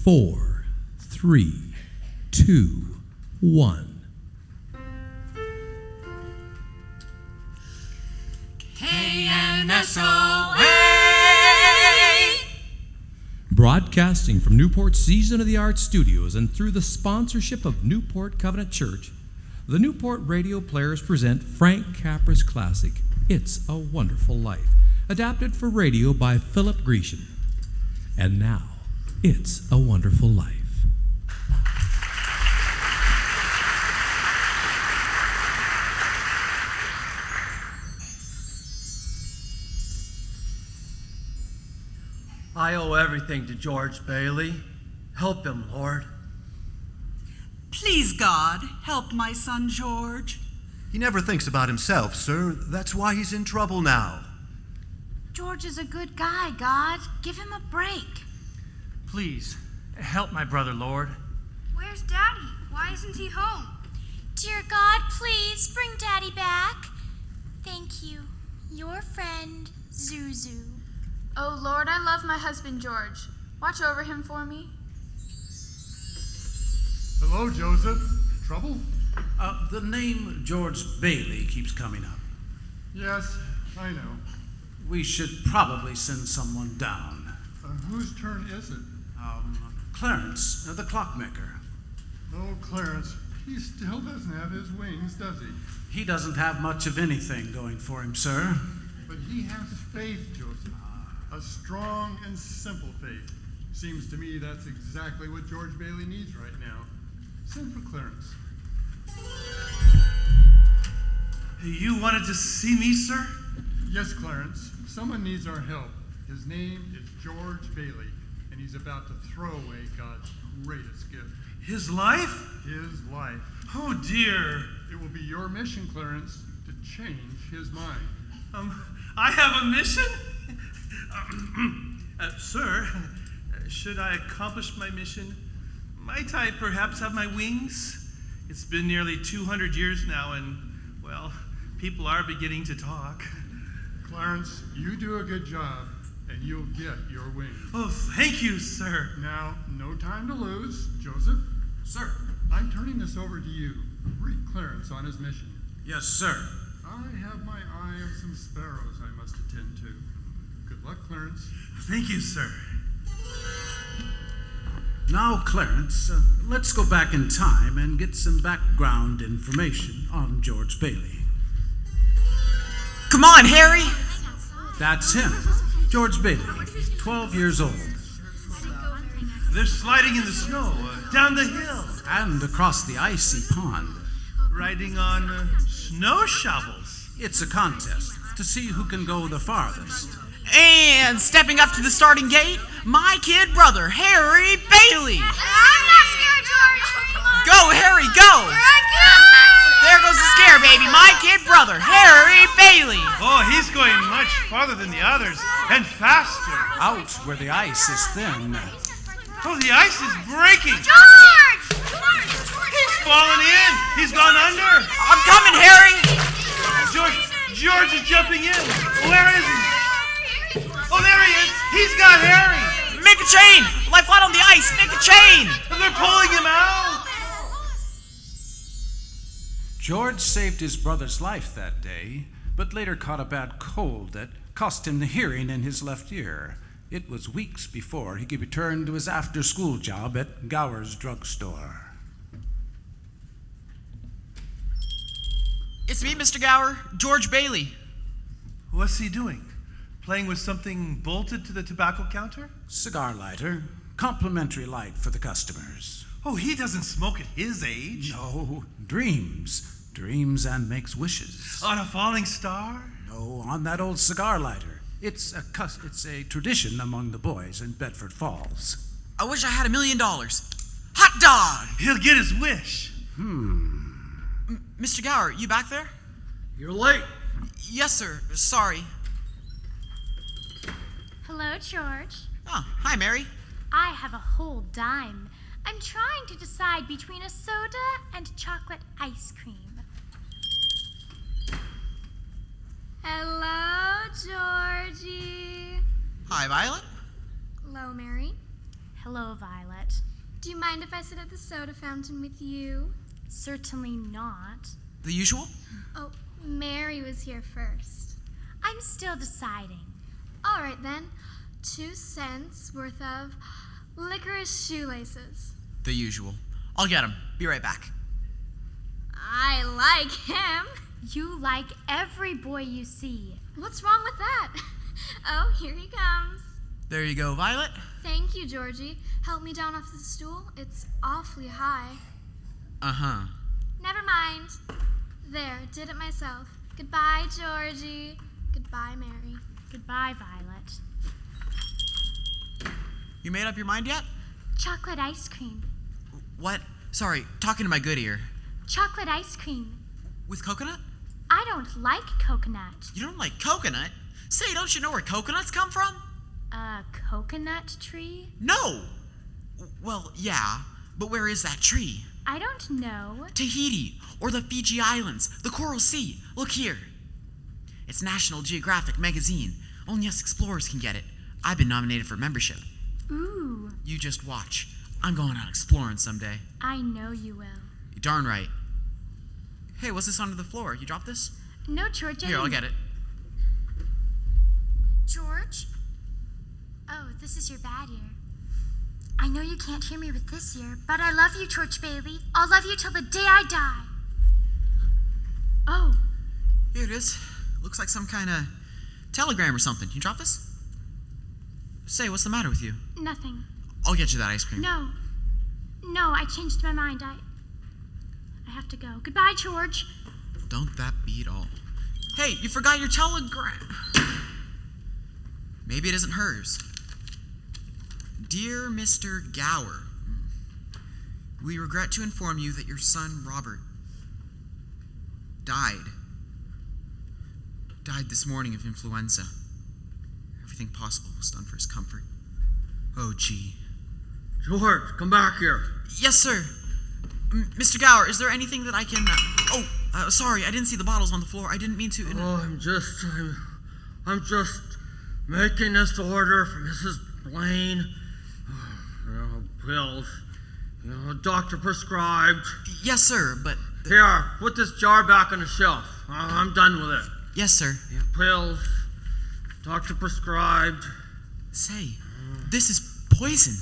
4, 3, 2, 1. KNSOA! Broadcasting from Newport's Season of the Arts Studios and through the sponsorship of Newport Covenant Church, the Newport Radio Players present Frank Capra's classic, It's a Wonderful Life, adapted for radio by Philip Grecian. And now, It's a Wonderful Life. I owe everything to George Bailey. Help him, Lord. Please, God, help my son George. He never thinks about himself, sir. That's why he's in trouble now. George is a good guy, God. Give him a break. Please, help my brother, Lord. Where's Daddy? Why isn't he home? Dear God, please bring Daddy back. Thank you. Your friend, Zuzu. Oh, Lord, I love my husband, George. Watch over him for me. Hello, Joseph. Trouble? The name George Bailey keeps coming up. Yes, I know. We should probably send someone down. Whose turn is it? Clarence, the clockmaker. Oh, Clarence. He still doesn't have his wings, does he? He doesn't have much of anything going for him, sir. But he has faith, Joseph. A strong and simple faith. Seems to me that's exactly what George Bailey needs right now. Send for Clarence. You wanted to see me, sir? Yes, Clarence. Someone needs our help. His name is George Bailey, and he's about to throw away God's greatest gift. His life? His life. Oh, dear. It will be your mission, Clarence, to change his mind. I have a mission? Sir, should I accomplish my mission, might I perhaps have my wings? It's been nearly 200 years now, and, well, people are beginning to talk. Clarence, you do a good job, and you'll get your wings. Oh, thank you, sir. Now, no time to lose. Joseph? Sir. I'm turning this over to you. Brief Clarence on his mission. Yes, sir. I have my eye on some sparrows I must attend to. Good luck, Clarence. Thank you, sir. Now, Clarence, let's go back in time and get some background information on George Bailey. Come on, Harry! That's him, George Bailey, 12 years old. They're sliding in the snow, down the hill. And across the icy pond. Riding on snow shovels. It's a contest to see who can go the farthest. And stepping up to the starting gate, my kid brother, Harry Bailey. I'm not scared, George. Go, Harry, go. There goes the scare baby, my kid brother, Harry Bailey. Oh, he's going much farther than the others, and faster. Out where the ice is thin. Oh, the ice is breaking. George! He's fallen in. He's gone under. I'm coming, Harry. George is jumping in. Where is he? Oh, there he is. He's got Harry. Make a chain. Lie flat on the ice. Make a chain. And they're pulling him out. George saved his brother's life that day, but later caught a bad cold that cost him the hearing in his left ear. It was weeks before he could return to his after-school job at Gower's drugstore. It's me, Mr. Gower, George Bailey. What's he doing? Playing with something bolted to the tobacco counter? Cigar lighter. Complimentary light for the customers. Oh, he doesn't smoke at his age. No, dreams. Dreams and makes wishes. On a falling star? No, on that old cigar lighter. It's a tradition among the boys in Bedford Falls. I wish I had $1 million. Hot dog! He'll get his wish. Mr. Gower, you back there? You're late. Yes, sir. Sorry. Hello, George. Oh, hi, Mary. I have a whole dime. I'm trying to decide between a soda and chocolate ice cream. Hello, Georgie. Hi, Violet. Hello, Mary. Hello, Violet. Do you mind if I sit at the soda fountain with you? Certainly not. The usual? Oh, Mary was here first. I'm still deciding. All right, then. 2 cents worth of licorice shoelaces. The usual. I'll get him. Be right back. I like him. You like every boy you see. What's wrong with that? Oh, here he comes. There you go, Violet. Thank you, Georgie. Help me down off the stool. It's awfully high. Uh-huh. Never mind. There, did it myself. Goodbye, Georgie. Goodbye, Mary. Goodbye, Violet. You made up your mind yet? Chocolate ice cream. What? Sorry, talking to my good ear. Chocolate ice cream. With coconut? I don't like coconut. You don't like coconut? Say, don't you know where coconuts come from? A coconut tree? No! Well, yeah, but where is that tree? I don't know. Tahiti, or the Fiji Islands, the Coral Sea. Look here. It's National Geographic magazine. Only us explorers can get it. I've been nominated for membership. Ooh. You just watch. I'm going out exploring someday. I know you will. You're darn right. Hey, what's this under the floor? You dropped this? No, George. Here, I'll get it. George? Oh, this is your bad ear. I know you can't hear me with this ear, but I love you, George Bailey. I'll love you till the day I die. Oh. Here it is. Looks like some kind of telegram or something. You drop this? Say, what's the matter with you? Nothing. I'll get you that ice cream. No, I changed my mind. I have to go. Goodbye, George. Don't that beat all? Hey, you forgot your telegram. Maybe it isn't hers. Dear Mr. Gower, we regret to inform you that your son, Robert, died this morning of influenza. Everything possible was done for his comfort. Oh, gee. George, come back here. Yes, sir. Mr. Gower, is there anything that I can... sorry, I didn't see the bottles on the floor. I didn't mean to... I'm just making this order for Mrs. Blaine. Pills. Doctor prescribed. Yes, sir, but... Here, put this jar back on the shelf. I'm done with it. Yes, sir. Pills. Doctor prescribed. Say, this is poison.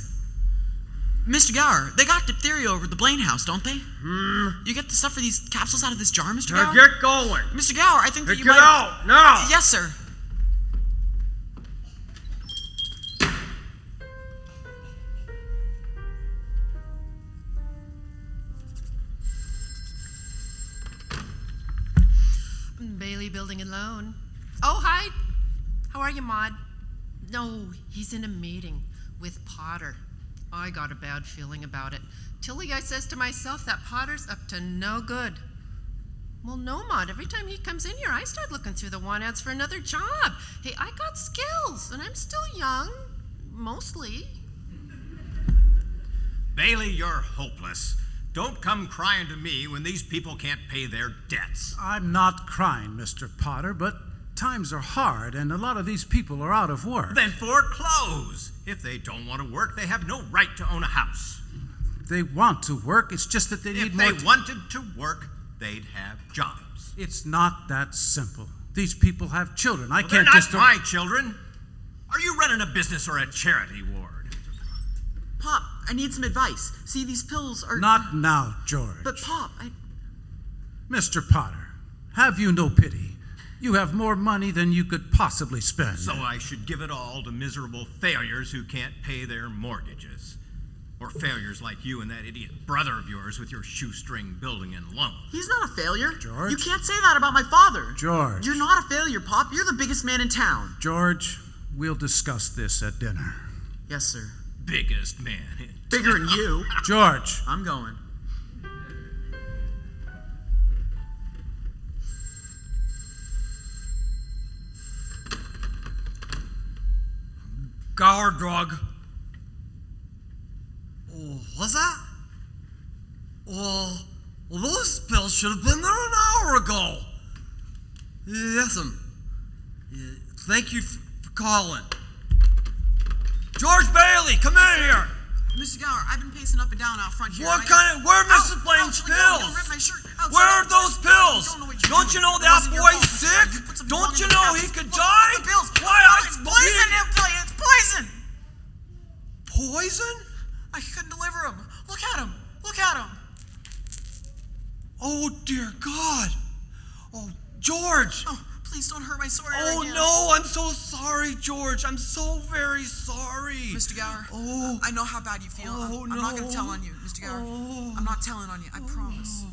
Mr. Gower, they got diphtheria over at the Blaine house, don't they? You get the stuff for these capsules out of this jar, Mr. Now Gower? get going. Mr. Gower, I think that you get might... out, now! Yes, sir. Bailey Building and Loan. Oh, hi. How are you, Maud? No, he's in a meeting with Potter. I got a bad feeling about it. Tilly, I says to myself, that Potter's up to no good. Well, no, Maud, every time he comes in here, I start looking through the want ads for another job. Hey, I got skills, and I'm still young, mostly. Bailey, you're hopeless. Don't come crying to me when these people can't pay their debts. I'm not crying, Mr. Potter, but times are hard, and a lot of these people are out of work. Then foreclose. If they don't want to work, they have no right to own a house. They want to work, it's just that they need more... If they wanted to work, they'd have jobs. It's not that simple. These people have children. I Well, can't they're just... not my children. Are you running a business or a charity ward? Pop, I need some advice. See, these pills are... Not now, George. But Pop, Mr. Potter, have you no pity? You have more money than you could possibly spend. So I should give it all to miserable failures who can't pay their mortgages. Or failures like you and that idiot brother of yours with your shoestring building and loan. He's not a failure. George? You can't say that about my father. George. You're not a failure, Pop. You're the biggest man in town. George, we'll discuss this at dinner. Yes, sir. Biggest man in Bigger than you. George. I'm going. Gower drug. Oh, what's that? Well, those pills should have been there an hour ago. Yes'm. Thank you for calling. George Bailey, come in here. Mr. Gower, I've been pacing up and down out front here. Where are Mrs. Blaine's pills? Where are those pills? Don't you know that boy's sick? Don't you know he could die? It's poison! It's poison! Poison? I couldn't deliver him. Look at him. Look at him. Oh, dear God. Oh, George. Oh, please don't hurt my sore ear Oh, again. no, I'm so sorry, George. I'm so very sorry. Mr. Gower, Oh. I know how bad you feel. Oh, I'm not going to tell on you, Mr. Gower. Oh. I'm not telling on you. I promise.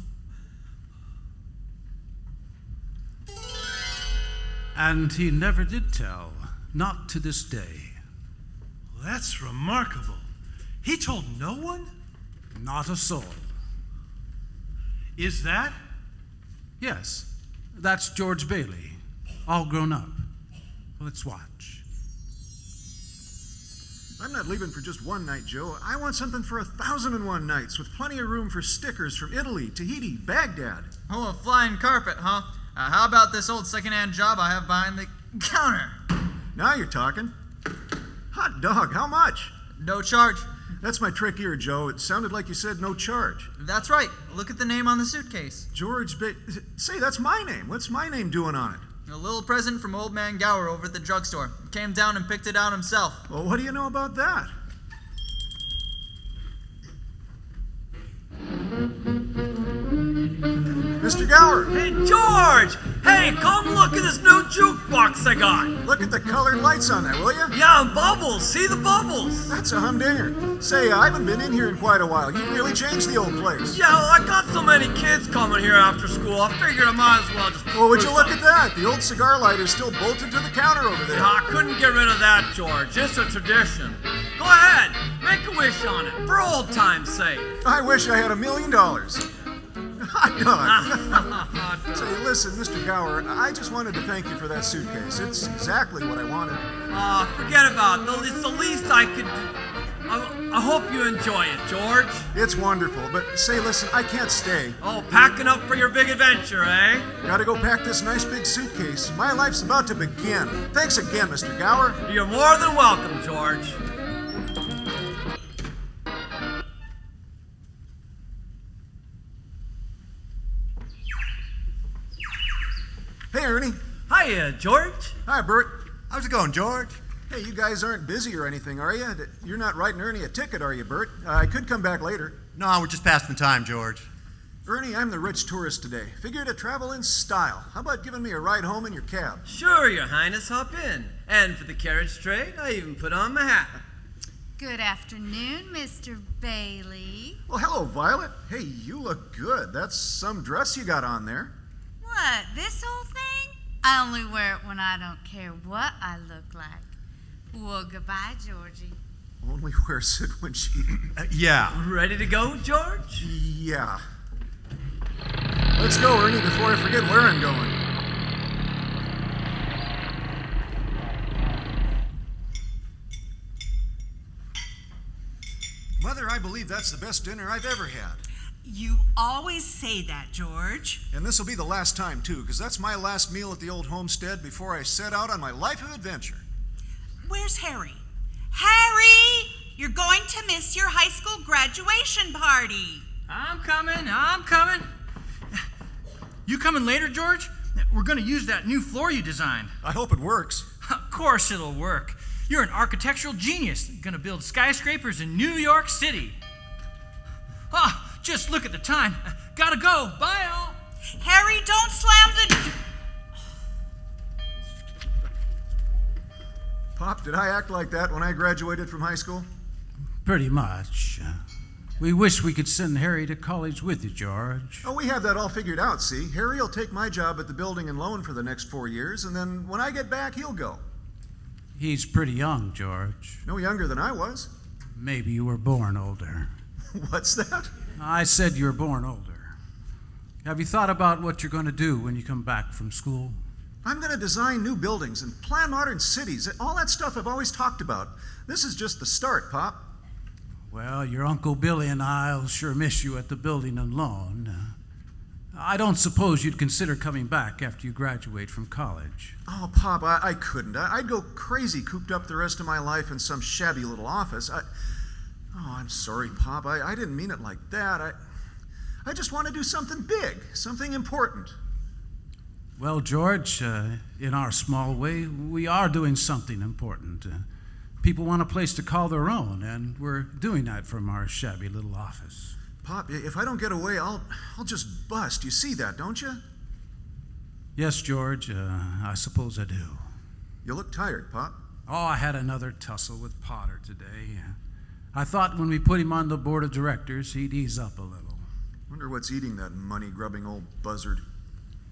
And he never did tell, not to this day. That's remarkable. He told no one? Not a soul. Is that? Yes, that's George Bailey, all grown up. Let's watch. I'm not leaving for just one night, Joe. I want something for 1,001 nights, with plenty of room for stickers from Italy, Tahiti, Baghdad. Oh, a flying carpet, huh? How about this old second-hand job I have behind the counter? Now you're talking. Hot dog, how much? No charge. That's my trick ear, Joe. It sounded like you said no charge. That's right. Look at the name on the suitcase. Say, that's my name. What's my name doing on it? A little present from Old Man Gower over at the drugstore. Came down and picked it out himself. Well, what do you know about that? Mr. Gower! Hey, George! Hey, come look at this new jukebox I got. Look at the colored lights on that, will you? Yeah, and bubbles. See the bubbles? That's a humdinger. Say, I haven't been in here in quite a while. You really changed the old place. Yeah, well, I got so many kids coming here after school, I figured I might as well just... Well, would you look at that? The old cigar lighter's still bolted to the counter over there. Yeah, I couldn't get rid of that, George. It's a tradition. Go ahead, make a wish on it, for old time's sake. I wish I had $1 million. Hot dog. Say, listen, Mr. Gower, I just wanted to thank you for that suitcase. It's exactly what I wanted. Forget about it. It's the least I could do. I hope you enjoy it, George. It's wonderful, but say, listen, I can't stay. Oh, packing up for your big adventure, eh? Gotta go pack this nice big suitcase. My life's about to begin. Thanks again, Mr. Gower. You're more than welcome, George. Hey, Ernie. Hiya, George. Hi, Bert. How's it going, George? Hey, you guys aren't busy or anything, are you? You're not writing Ernie a ticket, are you, Bert? I could come back later. No, we're just passing the time, George. Ernie, I'm the rich tourist today. Figure to travel in style. How about giving me a ride home in your cab? Sure, Your Highness, hop in. And for the carriage trade, I even put on my hat. Good afternoon, Mr. Bailey. Well, hello, Violet. Hey, you look good. That's some dress you got on there. What, this whole thing? I only wear it when I don't care what I look like. Well, goodbye, Georgie. Only wears it when she... Yeah. Ready to go, George? Yeah. Let's go, Ernie, before I forget where I'm going. Mother, I believe that's the best dinner I've ever had. You always say that, George. And this will be the last time, too, because that's my last meal at the old homestead before I set out on my life of adventure. Where's Harry? Harry! You're going to miss your high school graduation party. I'm coming. You coming later, George? We're going to use that new floor you designed. I hope it works. Of course it'll work. You're an architectural genius. Going to build skyscrapers in New York City. Just look at the time. Gotta go. Bye, all. Harry, don't slam the... Pop, did I act like that when I graduated from high school? Pretty much. We wish we could send Harry to college with you, George. Oh, we have that all figured out, see? Harry will take my job at the building and loan for the next 4 years, and then when I get back, he'll go. He's pretty young, George. No younger than I was. Maybe you were born older. What's that? I said you were born older. Have you thought about what you're going to do when you come back from school? I'm going to design new buildings and plan modern cities. All that stuff I've always talked about. This is just the start, Pop. Well, your Uncle Billy and I'll sure miss you at the building and loan. I don't suppose you'd consider coming back after you graduate from college. Oh, Pop, I couldn't. I'd go crazy cooped up the rest of my life in some shabby little office. Oh, I'm sorry, Pop. I didn't mean it like that. I just want to do something big, something important. Well, George, in our small way, we are doing something important. People want a place to call their own, and we're doing that from our shabby little office. Pop, if I don't get away, I'll just bust. You see that, don't you? Yes, George, I suppose I do. You look tired, Pop. Oh, I had another tussle with Potter today. I thought when we put him on the board of directors, he'd ease up a little. Wonder what's eating that money-grubbing old buzzard.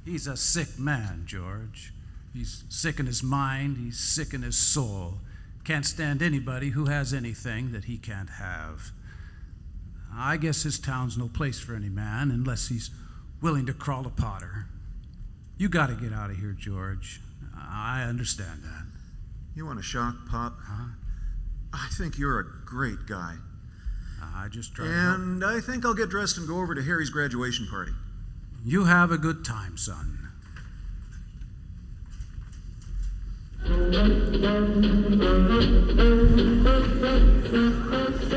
He's a sick man, George. He's sick in his mind, he's sick in his soul. Can't stand anybody who has anything that he can't have. I guess his town's no place for any man unless he's willing to crawl to Potter. You got to get out of here, George. I understand that. You want a shock, Pop? Huh? I think you're a great guy. I just tried And I think I'll get dressed and go over to Harry's graduation party. You have a good time, son.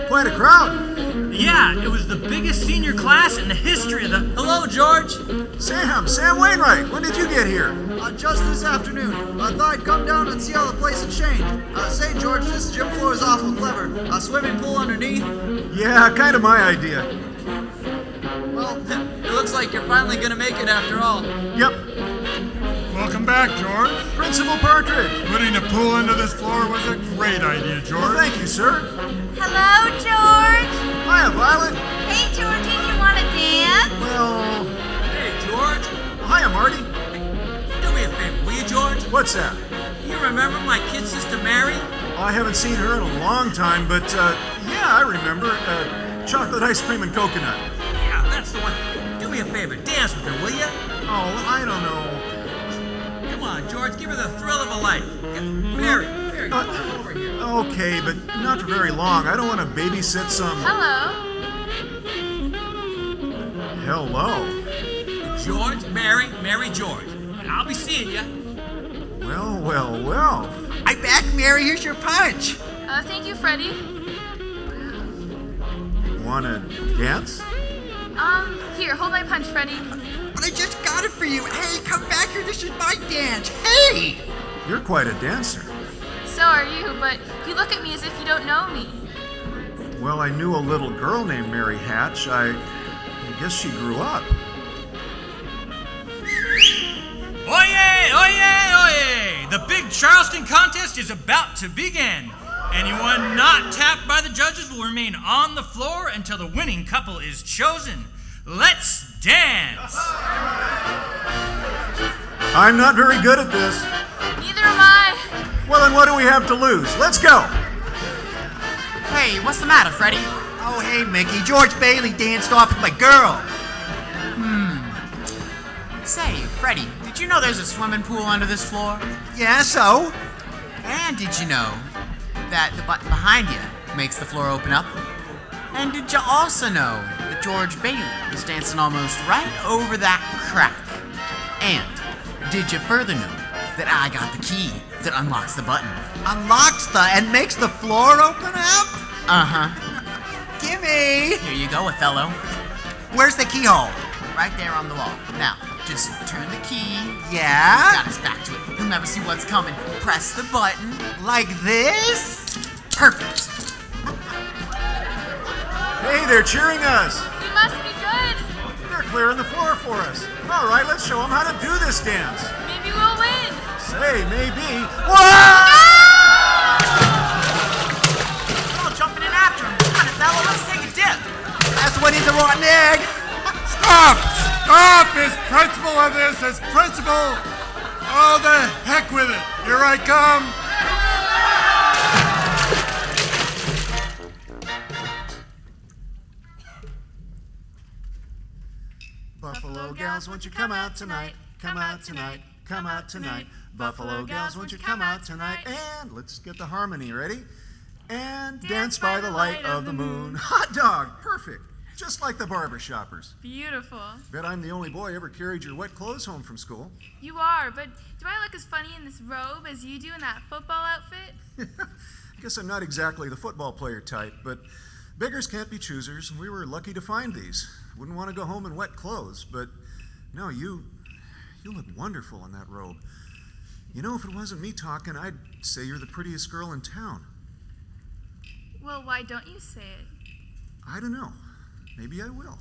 Quite a crowd. Yeah, it was the biggest senior class in the history of the... Hello, George. Sam Wainwright, when did you get here? Just this afternoon. I thought I'd come down and see how the place had changed. Say, George, this gym floor is awful clever. A swimming pool underneath? Yeah, kind of my idea. Well, it looks like you're finally gonna make it after all. Yep. Welcome back, George. Principal Partridge. Putting a pool into this floor was a great idea, George. Well, thank you, sir. Hello, George. Hiya, Violet. Hey, Georgie, you want to dance? Well... Hey, George. Hiya, Marty. Do me a favor, will you, George? What's that? You remember my kid sister Mary? I haven't seen her in a long time, but, yeah, I remember. Chocolate ice cream and coconut. Yeah, that's the one. Do me a favor, dance with her, will you? Oh, I don't know. Come on, George, give her the thrill of a life. Mary, come over here. Okay, but not for very long. I don't want to babysit some... Hello. Hello. George, Mary, George. I'll be seeing you. Well. I'm back, Mary. Here's your punch. Thank you, Freddie. Wanna dance? Here, hold my punch, Freddie. But I just got it for you. Hey, come back here. This is my dance. Hey! You're quite a dancer. So are you, but you look at me as if you don't know me. Well, I knew a little girl named Mary Hatch. I guess she grew up. Oyez, oyez, oyez! The big Charleston contest is about to begin. Anyone not tapped by the judges will remain on the floor until the winning couple is chosen. Let's dance! I'm not very good at this. Neither am I. Well, then what do we have to lose? Let's go! Hey, what's the matter, Freddie? Oh, hey, Mickey. George Bailey danced off with my girl. Say, Freddie, did you know there's a swimming pool under this floor? Yeah, so? And did you know that the button behind you makes the floor open up? And did you also know that George Bailey is dancing almost right over that crack? And did you further know that I got the key that unlocks the button? Unlocks and makes the floor open up? Uh-huh. Gimme! Here you go, Othello. Where's the keyhole? Right there on the wall. Now, just turn the key. Yeah? He's got his back to it. He'll never see what's coming. Press the button. Like this? Perfect. Hey, they're cheering us. You must be good. They're clearing the floor for us. All right, let's show them how to do this dance. Maybe we'll win. Say, maybe. Whoa! We're all jumping in after him. Come on, Othello, let's take a dip. That's what is a rotten egg. Stop! As principal of this, as principal. Oh, the heck with it. Here I come. Buffalo gals, won't you come out tonight? Come out tonight. Come out tonight. Buffalo gals, won't you come out tonight? And let's get the harmony, ready? And dance by the light of the moon. Hot dog, perfect. Just like the barber shoppers. Beautiful. Bet I'm the only boy ever carried your wet clothes home from school. You are, but do I look as funny in this robe as you do in that football outfit? I guess I'm not exactly the football player type, but Beggars can't be choosers, and we were lucky to find these. Wouldn't want to go home in wet clothes, but no, you look wonderful in that robe. You know, if it wasn't me talking, I'd say you're the prettiest girl in town. Well, why don't you say it? I don't know. Maybe I will.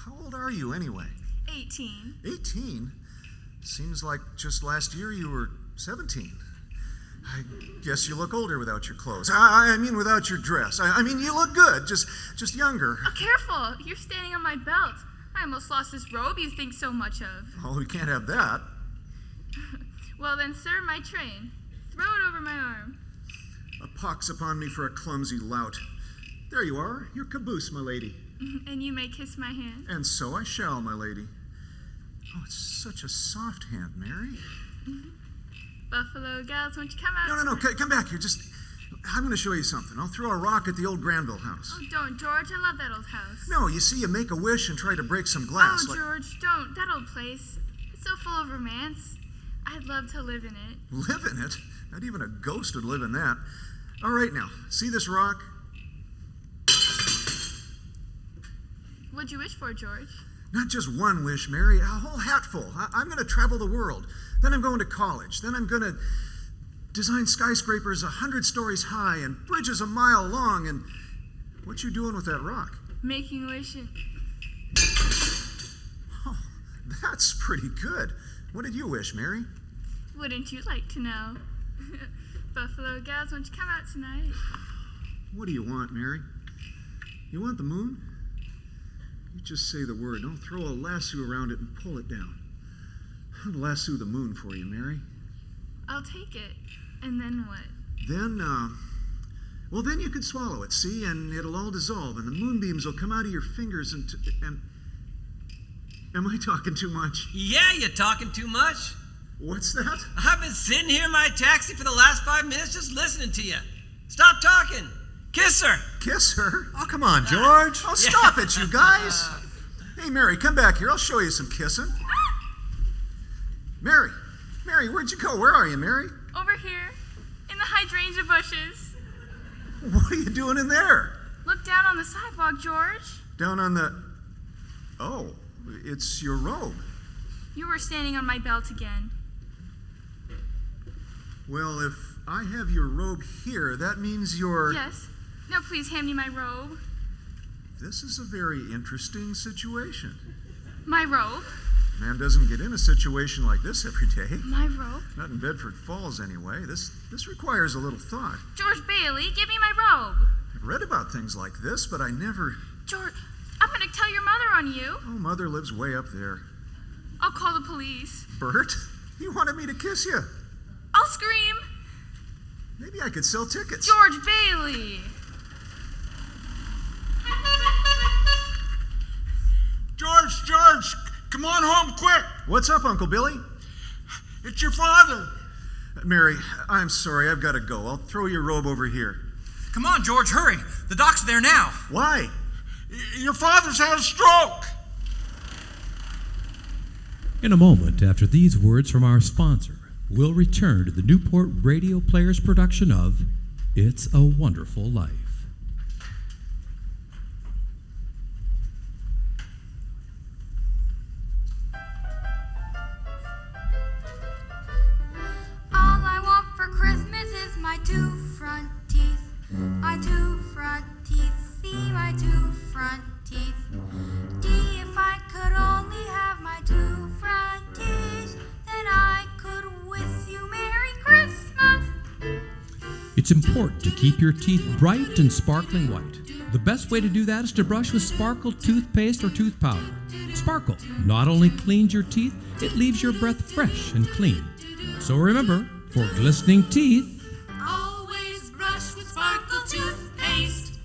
How old are you anyway? 18. 18? Seems like just last year you were 17. I guess you look older without your clothes. I mean without your dress. I mean you look good, just younger. Oh, careful! You're standing on my belt. I almost lost this robe you think so much of. Oh, we can't have that. Well then, sir, my train. Throw it over my arm. A pox upon me for a clumsy lout. There you are, your caboose, my lady. And you may kiss my hand. And so I shall, my lady. Oh, it's such a soft hand, Mary. Buffalo gals, won't you come out? No, come back here. I'm going to show you something. I'll throw a rock at the old Granville house. Oh, don't, George. I love that old house. No, you see, you make a wish and try to break some glass. Oh, George, don't. That old place. It's so full of romance. I'd love to live in it. Live in it? Not even a ghost would live in that. All right, now, see this rock? What'd you wish for, George? Not just one wish, Mary, a whole hatful. I'm going to travel the world. Then I'm going to college. Then I'm going to design skyscrapers 100 stories high and bridges a mile long. And what you doing with that rock? Making wishes. Oh, that's pretty good. What did you wish, Mary? Wouldn't you like to know? Buffalo gals, won't you come out tonight? What do you want, Mary? You want the moon? You just say the word. I'll throw a lasso around it and pull it down. I'll lasso the moon for you, Mary. I'll take it. And then what? Then you could swallow it, see? And it'll all dissolve, and the moonbeams will come out of your fingers and am I talking too much? Yeah, you're talking too much. What's that? I've been sitting here in my taxi for the last 5 minutes just listening to you. Stop talking. Kiss her. Kiss her? Oh, come on, George. Oh, stop it, you guys. Hey, Mary, come back here. I'll show you some kissing. Mary, where'd you go? Where are you, Mary? Over here, in the hydrangea bushes. What are you doing in there? Look down on the sidewalk, George. Down on the... Oh, it's your robe. You were standing on my belt again. Well, if I have your robe here, that means you're... Yes. Now please hand me my robe. This is a very interesting situation. My robe? Man doesn't get in a situation like this every day. My robe? Not in Bedford Falls, anyway. This requires a little thought. George Bailey, give me my robe. I've read about things like this, but I never... George, I'm going to tell your mother on you. Oh, Mother lives way up there. I'll call the police. Bert, he wanted me to kiss you. I'll scream. Maybe I could sell tickets. George Bailey. George, come on home quick. What's up, Uncle Billy? It's your father. Mary, I'm sorry, I've got to go. I'll throw your robe over here. Come on, George, hurry. The doc's there now. Why? Your father's had a stroke. In a moment, after these words from our sponsor, we'll return to the Newport Radio Players production of It's a Wonderful Life. All I want for Christmas is my two front teeth. My two front teeth. See my two front teeth. Gee, if I could only have my two front teeth, then I could wish you Merry Christmas. It's important to keep your teeth bright and sparkling white. The best way to do that is to brush with Sparkle toothpaste or tooth powder. Sparkle not only cleans your teeth, it leaves your breath fresh and clean. So remember, for glistening teeth, Always brush with Sparkle toothpaste.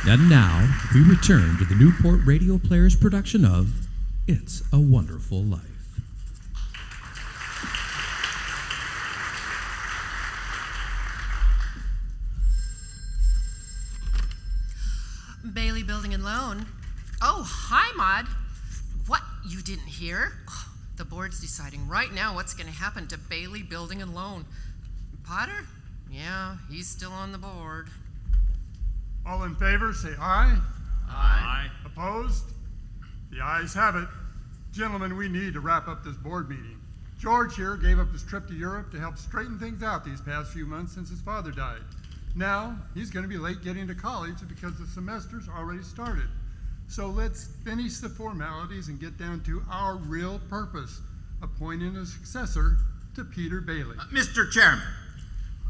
and now we return to the Newport Radio Players production of It's a Wonderful Life. Bailey Building and Loan. Oh, hi, Maud. What? You didn't hear? Oh, the board's deciding right now what's going to happen to Bailey Building and Loan. Potter? Yeah, he's still on the board. All in favor, say aye. Aye. Opposed? The ayes have it. Gentlemen, we need to wrap up this board meeting. George here gave up his trip to Europe to help straighten things out these past few months since his father died. Now, he's going to be late getting to college because the semester's already started. So let's finish the formalities and get down to our real purpose, appointing a successor to Peter Bailey. Mr. Chairman,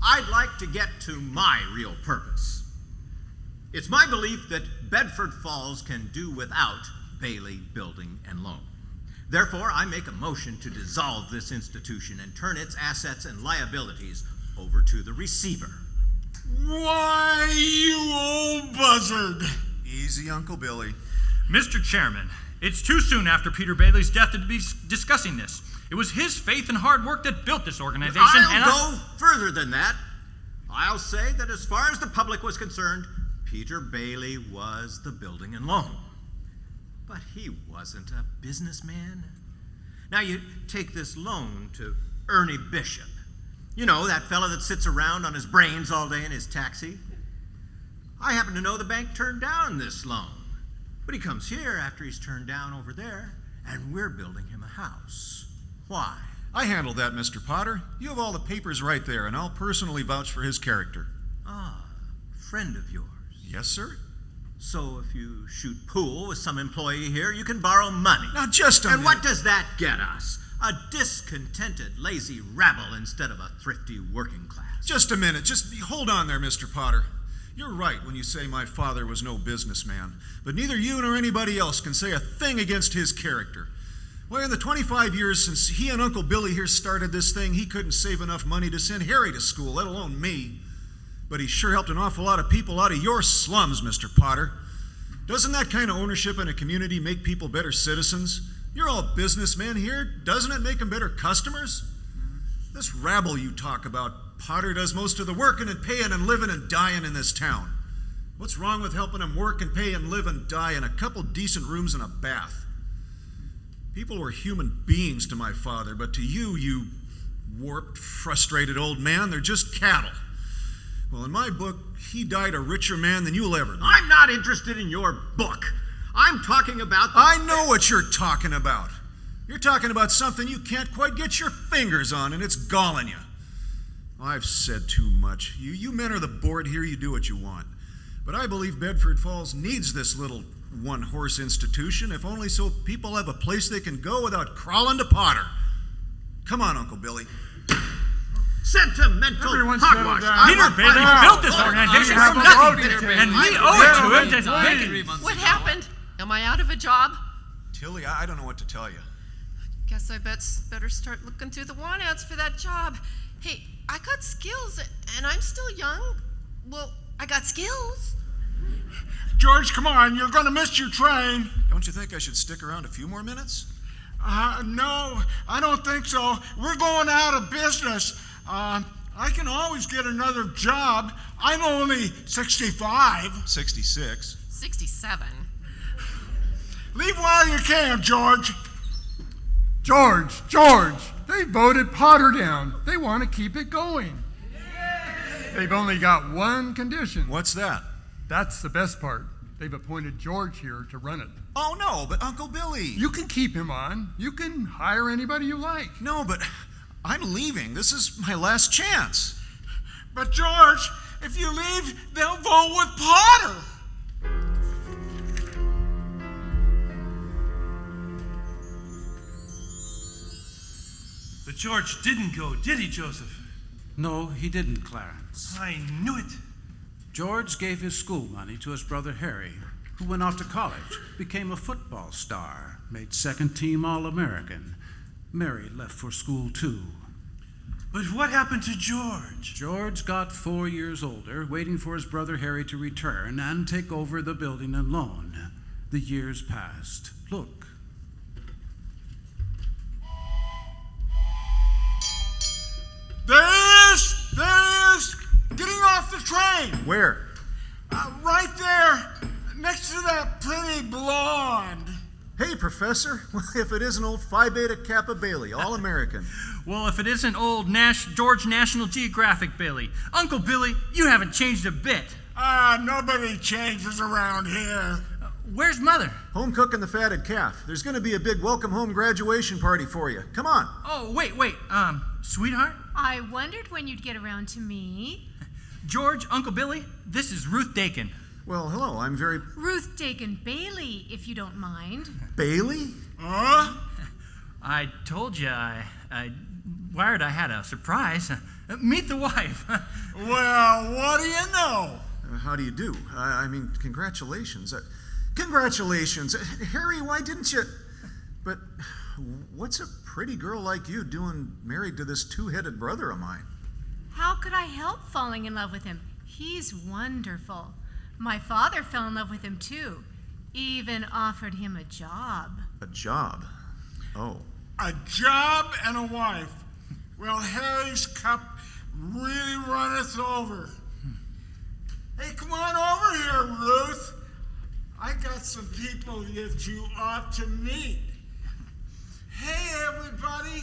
I'd like to get to my real purpose. It's my belief that Bedford Falls can do without Bailey Building and Loan. Therefore, I make a motion to dissolve this institution and turn its assets and liabilities over to the receiver. Why, you old buzzard! Easy, Uncle Billy. Mr. Chairman, it's too soon after Peter Bailey's death to be discussing this. It was his faith and hard work that built this organization. I'll go further than that. I'll say that as far as the public was concerned, Peter Bailey was the building and loan. But he wasn't a businessman. Now you take this loan to Ernie Bishop. You know, that fella that sits around on his brains all day in his taxi. I happen to know the bank turned down this loan. But he comes here after he's turned down over there, and we're building him a house. Why? I handled that, Mr. Potter. You have all the papers right there, and I'll personally vouch for his character. Ah, friend of yours. Yes, sir? So if you shoot pool with some employee here, you can borrow money. Now just a minute. And what does that get us? A discontented, lazy rabble instead of a thrifty working class. Just a minute. Just hold on there, Mr. Potter. You're right when you say my father was no businessman, but neither you nor anybody else can say a thing against his character. Why, in the 25 years since he and Uncle Billy here started this thing, he couldn't save enough money to send Harry to school, let alone me. But he sure helped an awful lot of people out of your slums, Mr. Potter. Doesn't that kind of ownership in a community make people better citizens? You're all businessmen here. Doesn't it make them better customers? This rabble you talk about, Potter does most of the working and paying and living and dying in this town. What's wrong with helping him work and pay and live and die in a couple decent rooms and a bath? People were human beings to my father, but to you, you warped, frustrated old man, they're just cattle. Well, in my book, he died a richer man than you'll ever be. I'm not interested in your book. I'm talking about I know what you're talking about. You're talking about something you can't quite get your fingers on, and it's galling you. I've said too much. You men are the board here, you do what you want. But I believe Bedford Falls needs this little one-horse institution, if only so people have a place they can go without crawling to Potter. Come on, Uncle Billy. Sentimental hogwash. Peter Bailey built this organization from nothing, and we owe it to him to make it. What happened? Am I out of a job? Tilly, I don't know what to tell you. Guess I better start looking through the want ads for that job. Hey, I got skills, and I'm still young. Well, I got skills. George, come on, you're going to miss your train. Don't you think I should stick around a few more minutes? No, I don't think so. We're going out of business. I can always get another job. I'm only 65. 66. 67. Leave while you can, George. George, they voted Potter down. They want to keep it going. They've only got one condition. What's that? That's the best part. They've appointed George here to run it. Oh, no, but Uncle Billy. You can keep him on. You can hire anybody you like. No, but I'm leaving. This is my last chance. But, George, if you leave, they'll vote with Potter. But George didn't go, did he, Joseph? No, he didn't, Clarence. I knew it. George gave his school money to his brother Harry, who went off to college, became a football star, made second-team All-American. Mary left for school, too. But what happened to George? George got 4 years older, waiting for his brother Harry to return and take over the building and loan. The years passed. Look. There he is! Getting off the train! Where? Right there, next to that pretty blonde. Hey, Professor. Well, if it isn't old Phi Beta Kappa Bailey, All-American. Well, if it isn't old George National Geographic Bailey. Uncle Billy, you haven't changed a bit. Nobody changes around here. Where's Mother? Home cooking the fatted calf. There's going to be a big welcome home graduation party for you. Come on. Oh, wait. Sweetheart? I wondered when you'd get around to me. George, Uncle Billy, this is Ruth Dakin. Well, hello, I'm very... Ruth Dakin Bailey, if you don't mind. Bailey? Huh? I told you I wired I had a surprise. Meet the wife. Well, what do you know? How do you do? I mean, congratulations. Congratulations. Harry, why didn't you... But what's a pretty girl like you doing married to this two-headed brother of mine? How could I help falling in love with him? He's wonderful. My father fell in love with him, too. Even offered him a job. A job? Oh. A job and a wife. Well, Harry's cup really runneth over. Hey, come on over here, Ruth. I got some people that you ought to meet. Hey, everybody.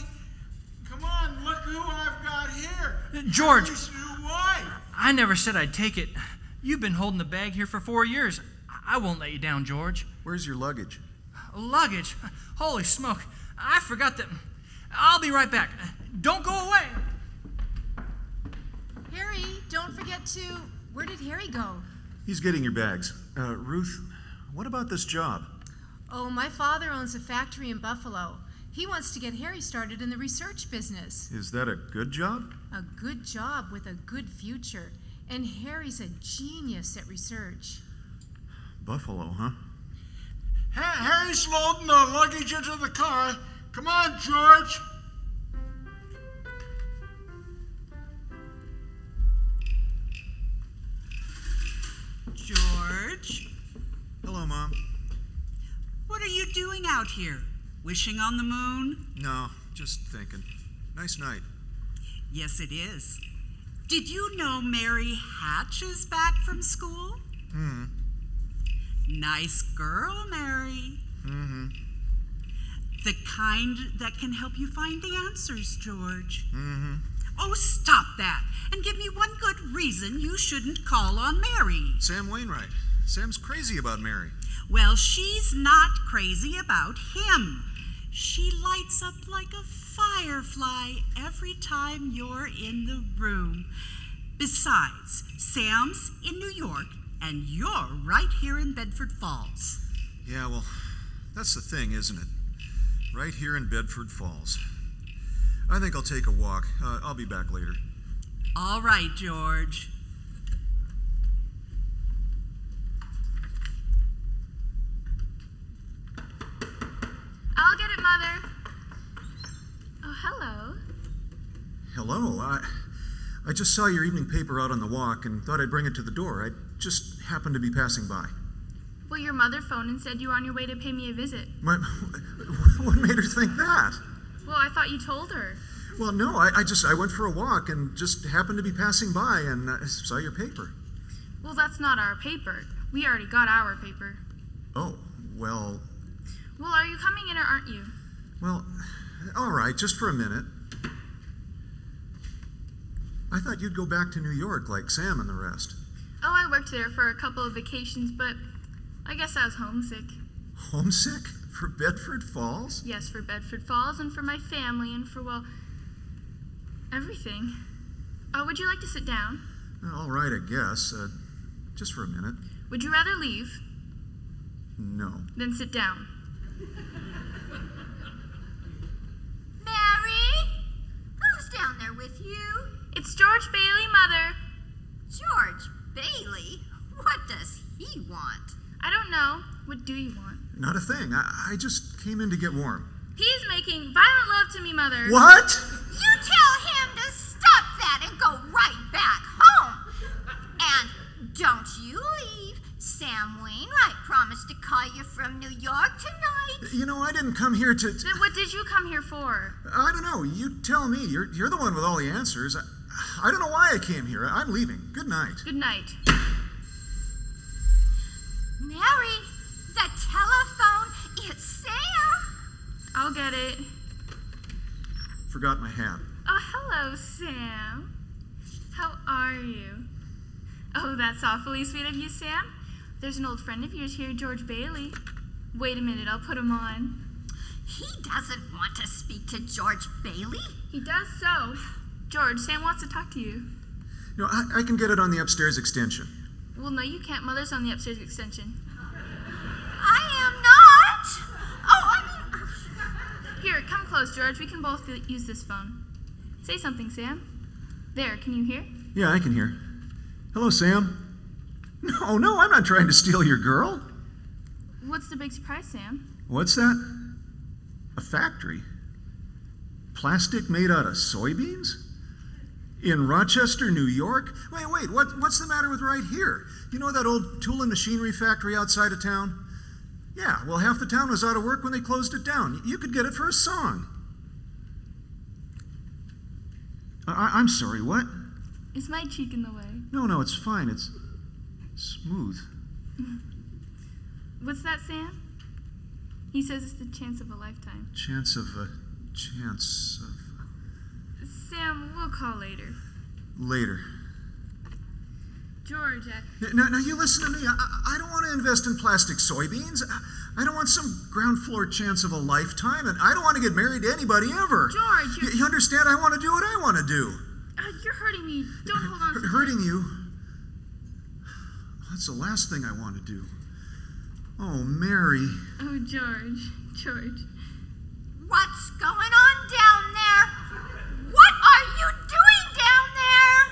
Come on, look who I've got here. George. Harry's new wife. I never said I'd take it. You've been holding the bag here for 4 years. I won't let you down, George. Where's your luggage? Luggage? Holy smoke. I forgot that. I'll be right back. Don't go away. Harry, don't forget to... Where did Harry go? He's getting your bags. Ruth, what about this job? Oh, my father owns a factory in Buffalo. He wants to get Harry started in the research business. Is that a good job? A good job with a good future. And Harry's a genius at research. Buffalo, huh? Harry's loading the luggage into the car. Come on, George. George? Hello, Mom. What are you doing out here? Wishing on the moon? No, just thinking. Nice night. Yes, it is. Did you know Mary Hatch is back from school? Nice girl, Mary. The kind that can help you find the answers, George. Oh, stop that, and give me one good reason you shouldn't call on Mary. Sam Wainwright. Sam's crazy about Mary. Well, she's not crazy about him. She lights up like a firefly every time you're in the room. Besides, Sam's in New York, and you're right here in Bedford Falls. Yeah, well, that's the thing, isn't it? Right here in Bedford Falls. I think I'll take a walk. I'll be back later. All right, George. I'll get it, Mother. Oh, hello. Hello. I just saw your evening paper out on the walk and thought I'd bring it to the door. I just happened to be passing by. Well, your mother phoned and said you were on your way to pay me a visit. What made her think that? Well, I thought you told her. Well, no, I went for a walk and just happened to be passing by and saw your paper. Well, that's not our paper. We already got our paper. Oh, well... Well, are you coming in or aren't you? Well, all right, just for a minute. I thought you'd go back to New York like Sam and the rest. Oh, I worked there for a couple of vacations, but I guess I was homesick. Homesick? For Bedford Falls? Yes, for Bedford Falls and for my family and for, well, everything. Would you like to sit down? All right, I guess. Just for a minute. Would you rather leave? No. Then sit down. Mary? Who's down there with you? It's George Bailey, Mother. George Bailey? What does he want? I don't know. What do you want? Not a thing. I just came in to get warm. He's making violent love to me, Mother. What? You tell him to stop that and go right back home. And don't you leave. Sam Wainwright promised to call you from New York tonight. You know, I didn't come here to... Then what did you come here for? I don't know. You tell me. You're the one with all the answers. I don't know why I came here. I'm leaving. Good night. Good night. Mary, the telephone, it says get it. Forgot my hat. Oh, hello, Sam. How are you? Oh, that's awfully sweet of you, Sam. There's an old friend of yours here, George Bailey. Wait a minute, I'll put him on. He doesn't want to speak to George Bailey. He does so. George, Sam wants to talk to you. You know, I can get it on the upstairs extension. Well, no, you can't. Mother's on the upstairs extension. I am not. Here, come close, George. We can both use this phone. Say something, Sam. There, can you hear? Yeah, I can hear. Hello, Sam. No, I'm not trying to steal your girl. What's the big surprise, Sam? What's that? A factory? Plastic made out of soybeans? In Rochester, New York? Wait, what's the matter with right here? You know that old tool and machinery factory outside of town? Yeah, well, half the town was out of work when they closed it down. You could get it for a song. I'm sorry, what? Is my cheek in the way? No, it's fine. It's smooth. What's that, Sam? He says it's the chance of a lifetime. Chance of... Sam, we'll call later. Later. George, Now you listen to me. I don't want to invest in plastic soybeans. I don't want some ground floor chance of a lifetime, and I don't want to get married to anybody ever. George, you understand? I want to do what I want to do. You're hurting me. Don't hold on. Hurting you? That's the last thing I want to do. Oh, Mary. Oh, George. What's going on down there? What are you doing down there?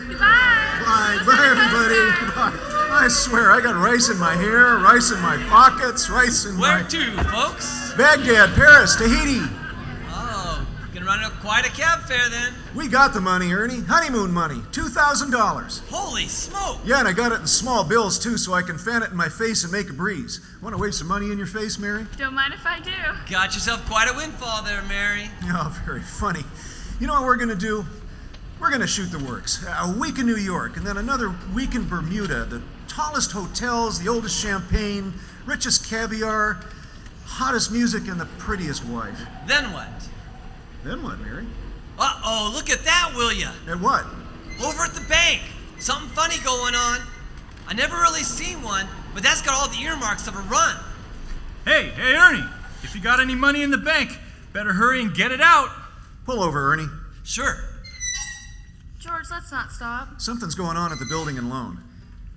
Goodbye. Bye, everybody. Goodbye. I swear, I got rice in my hair, rice in my pockets, rice in Where to, folks? Baghdad, Paris, Tahiti. Oh, gonna run up quite a cab fare then. We got the money, Ernie. Honeymoon money. $2,000. Holy smoke! Yeah, and I got it in small bills, too, so I can fan it in my face and make a breeze. Want to wave some money in your face, Mary? Don't mind if I do. Got yourself quite a windfall there, Mary. Oh, very funny. You know what we're going to do? We're going to shoot the works. A week in New York, and then another week in Bermuda. The tallest hotels, the oldest champagne, richest caviar, hottest music, and the prettiest wife. Then what? Then what, Mary? Uh-oh, look at that, will ya? At what? Over at the bank. Something funny going on. I never really seen one, but that's got all the earmarks of a run. Hey, Ernie, if you got any money in the bank, better hurry and get it out. Pull over, Ernie. Sure. George, let's not stop. Something's going on at the building and loan.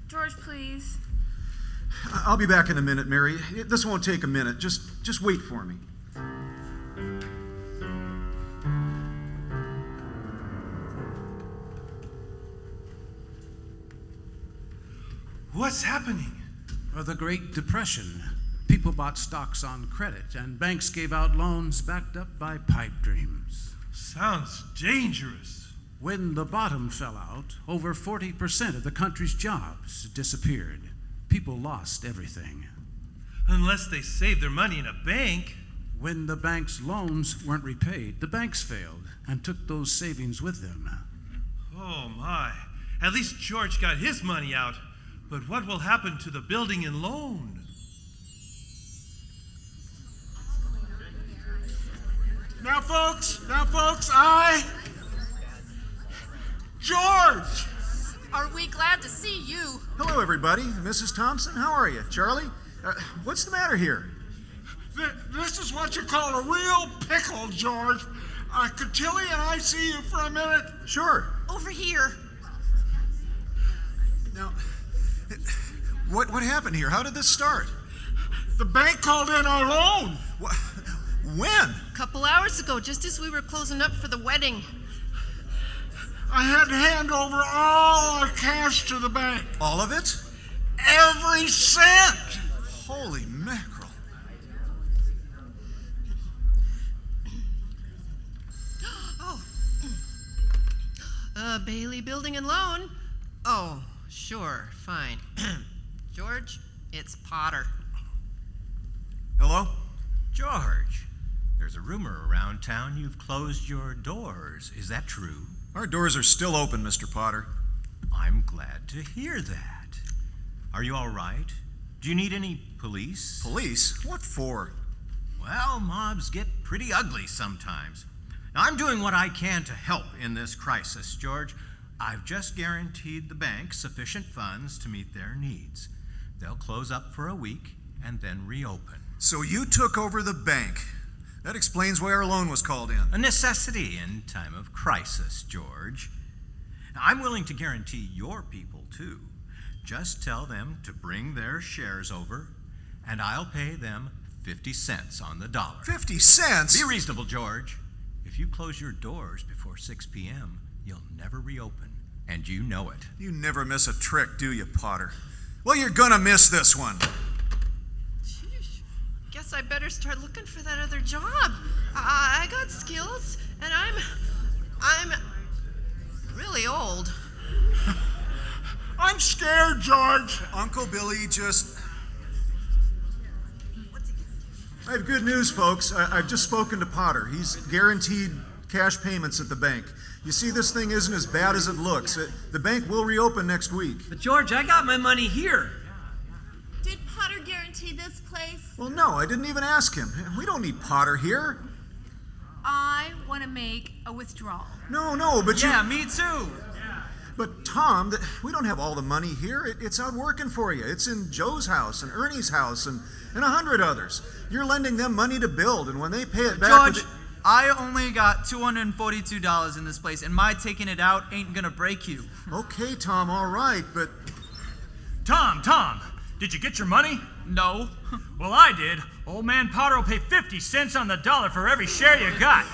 George, please. I'll be back in a minute, Mary. This won't take a minute. Just wait for me. What's happening? The Great Depression. People bought stocks on credit, and banks gave out loans backed up by pipe dreams. Sounds dangerous. When the bottom fell out, over 40% of the country's jobs disappeared. People lost everything. Unless they saved their money in a bank. When the bank's loans weren't repaid, the banks failed and took those savings with them. Oh my. At least George got his money out. But what will happen to the building and loan? Now, folks, George! Are we glad to see you? Hello, everybody. Mrs. Thompson, how are you? Charlie? What's the matter here? This is what you call a real pickle, George. Could Tilly and I see you for a minute? Sure. Over here. Now, what happened here? How did this start? The bank called in our loan. When? A couple hours ago, just as we were closing up for the wedding. I had to hand over all our cash to the bank. All of it? Every cent. Holy mackerel. Bailey Building and Loan? Oh, sure, fine. George, it's Potter. Hello? George, there's a rumor around town you've closed your doors. Is that true? Our doors are still open, Mr. Potter. I'm glad to hear that. Are you all right? Do you need any police? Police? What for? Well, mobs get pretty ugly sometimes. Now, I'm doing what I can to help in this crisis, George. I've just guaranteed the bank sufficient funds to meet their needs. They'll close up for a week and then reopen. So you took over the bank. That explains why our loan was called in. A necessity in time of crisis, George. Now, I'm willing to guarantee your people, too. Just tell them to bring their shares over, and I'll pay them 50 cents on the dollar. 50 cents? Be reasonable, George. If you close your doors before 6 p.m., you'll never reopen, and you know it. You never miss a trick, do you, Potter? Well, you're gonna miss this one. Guess I better start looking for that other job. I got skills, and I'm really old. I'm scared, George. Uncle Billy just... I have good news, folks. I've just spoken to Potter. He's guaranteed cash payments at the bank. You see, this thing isn't as bad as it looks. The bank will reopen next week. But George, I got my money here. Did Potter guarantee this place? Well, no, I didn't even ask him. We don't need Potter here. I want to make a withdrawal. No, but Yeah, me too. But Tom, we don't have all the money here. It's out working for you. It's in Joe's house and Ernie's house and 100 others. You're lending them money to build, and when they pay it back... George, I only got $242 in this place, and my taking it out ain't gonna break you. Okay, Tom, all right, but... Tom, did you get your money? No. Well, I did. Old man Potter will pay 50 cents on the dollar for every share you got.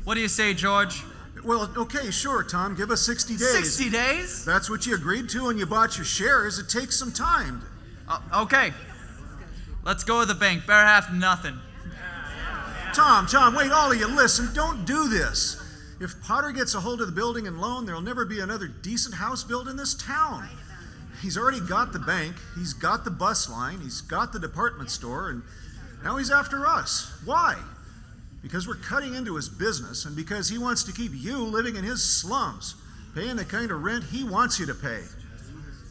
What do you say, George? Well, okay, sure, Tom. Give us 60 days. 60 days? That's what you agreed to when you bought your shares. It takes some time. Okay. Let's go to the bank. Better have nothing. Tom, wait, all of you, listen. Don't do this. If Potter gets a hold of the building and loan, there'll never be another decent house built in this town. He's already got the bank. He's got the bus line. He's got the department store. And now he's after us. Why? Because we're cutting into his business, and because he wants to keep you living in his slums, paying the kind of rent he wants you to pay.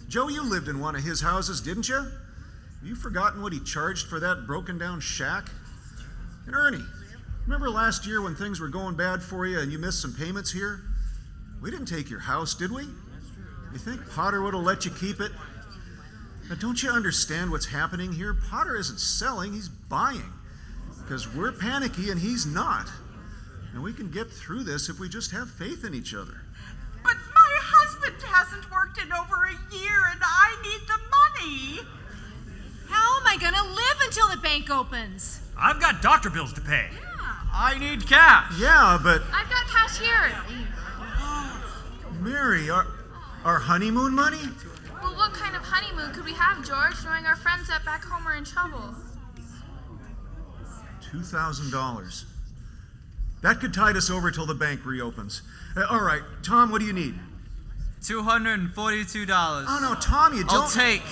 Joe, you lived in one of his houses, didn't you? Have you forgotten what he charged for that broken-down shack? And Ernie, remember last year when things were going bad for you and you missed some payments here? We didn't take your house, did we? You think Potter would have let you keep it? Now, don't you understand what's happening here? Potter isn't selling, he's buying. Because we're panicky and he's not. And we can get through this if we just have faith in each other. But my husband hasn't worked in over a year and I need the money. How am I going to live until the bank opens? I've got doctor bills to pay. I need cash. Yeah, but... I've got cash here. Mary, our honeymoon money? Well, what kind of honeymoon could we have, George, knowing our friends up back home are in trouble? $2,000. That could tide us over till the bank reopens. All right, Tom, what do you need? $242. Oh, no, Tom, you don't... I'll take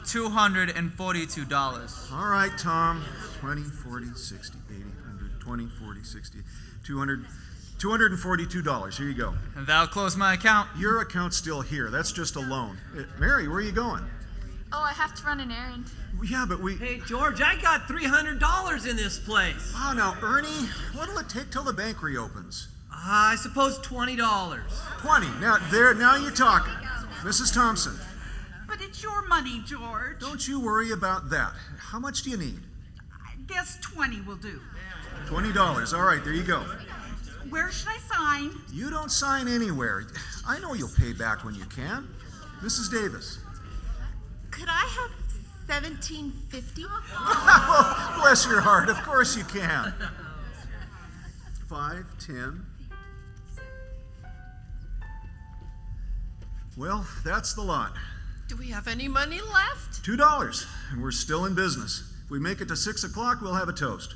$242. All right, Tom. 20, 40, 60, 80, 100, 20, 40, 60, 200... $242. Here you go. And that'll close my account. Your account's still here. That's just a loan. Mary, where are you going? Oh, I have to run an errand. Yeah, but we... Hey, George, I got $300 in this place. Oh, now, Ernie, what'll it take till the bank reopens? I suppose $20. 20. Now you're talking. Mrs. Thompson. But it's your money, George. Don't you worry about that. How much do you need? I guess 20 will do. $20. All right, there you go. Where should I sign? You don't sign anywhere. I know you'll pay back when you can. Mrs. Davis. Could I have $17.50? Oh, bless your heart. Of course you can. 5, 10. Well, that's the lot. Do we have any money left? $2, and we're still in business. If we make it to 6 o'clock, we'll have a toast.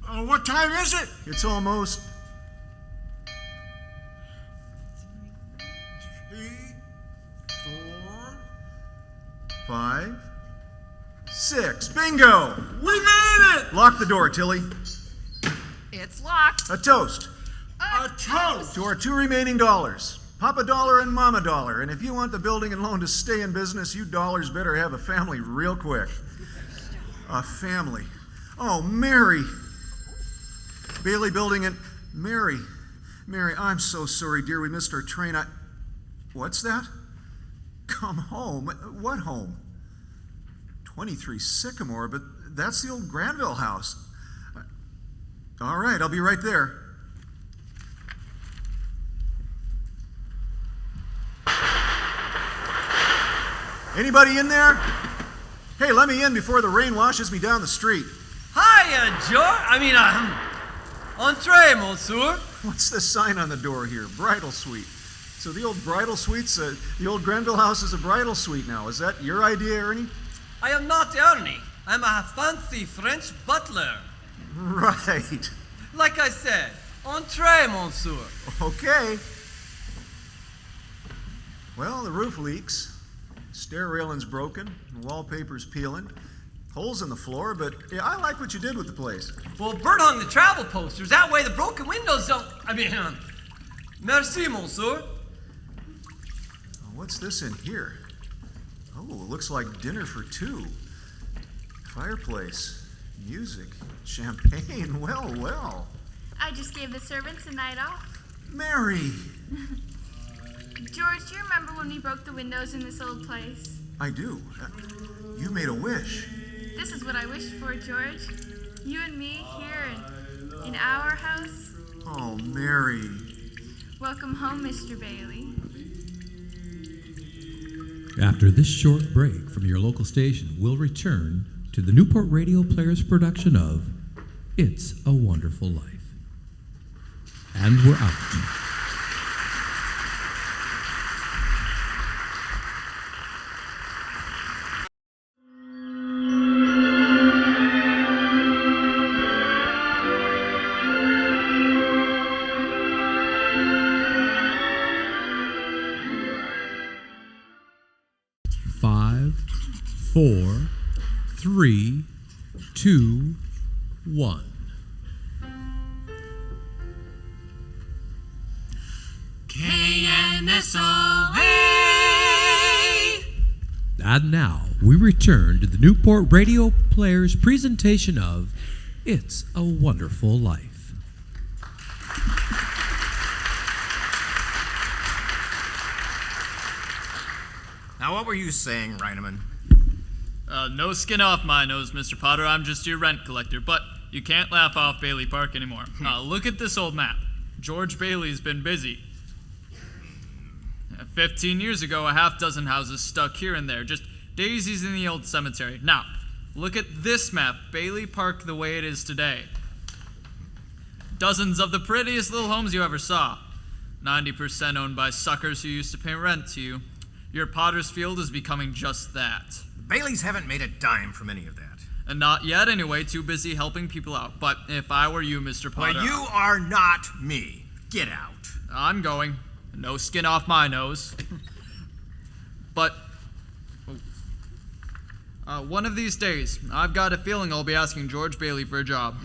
What time is it? It's almost... 3, 4... 5, 6. Bingo! We made it! Lock the door, Tilly. It's locked. A toast. A toast! To our 2 remaining dollars. Papa Dollar and Mama Dollar. And if you want the building and loan to stay in business, you dollars better have a family real quick. A family. Oh, Mary. Bailey Building and Mary. Mary, I'm so sorry, dear. We missed our train. What's that? Come home? What home? 23 Sycamore, but that's the old Granville house. All right, I'll be right there. Anybody in there? Hey, let me in before the rain washes me down the street. Hi, George. Entree, monsieur. What's this sign on the door here? Bridal suite. So the old bridal suite's, the old Grenville house is a bridal suite now. Is that your idea, Ernie? I am not Ernie. I'm a fancy French butler. Right. Like I said, entree, monsieur. Okay. Well, the roof leaks. Stair railing's broken. The wallpaper's peeling. Holes in the floor, but yeah, I like what you did with the place. Well, Bert hung the travel posters. That way the broken windows don't... merci, monsieur. What's this in here? Oh, it looks like dinner for two. Fireplace, music, champagne. Well, well. I just gave the servants a night off. Mary! George, do you remember when we broke the windows in this old place? I do. You made a wish. This is what I wished for, George. You and me here in our house. Oh, Mary. Welcome home, Mr. Bailey. After this short break from your local station, we'll return to the Newport Radio Players production of It's a Wonderful Life. And we're out. Five, 4, 3, 2, 1. KNSOA! And now we return to the Newport Radio Players presentation of It's a Wonderful Life. Now, what were you saying, Reineman? No skin off my nose, Mr. Potter. I'm just your rent collector. But you can't laugh off Bailey Park anymore. Look at this old map. George Bailey's been busy. 15 years ago, a half dozen houses stuck here and there, just daisies in the old cemetery. Now, look at this map, Bailey Park the way it is today. Dozens of the prettiest little homes you ever saw. 90% owned by suckers who used to pay rent to you. Your Potter's Field is becoming just that. Baileys haven't made a dime from any of that. And not yet, anyway. Too busy helping people out. But if I were you, Mr. Potter... Well, you are not me. Get out. I'm going. No skin off my nose. But... one of these days, I've got a feeling I'll be asking George Bailey for a job.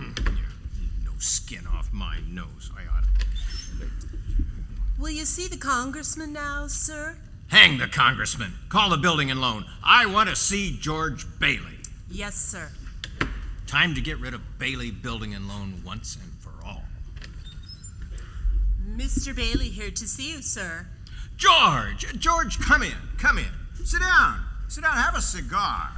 No skin off my nose. I ought to... Will you see the congressman now, sir? Hang the congressman. Call the building and loan. I want to see George Bailey. Yes, sir. Time to get rid of Bailey Building and Loan once and for all. Mr. Bailey here to see you, sir. George! George, come in. Come in. Sit down. Sit down. Have a cigar.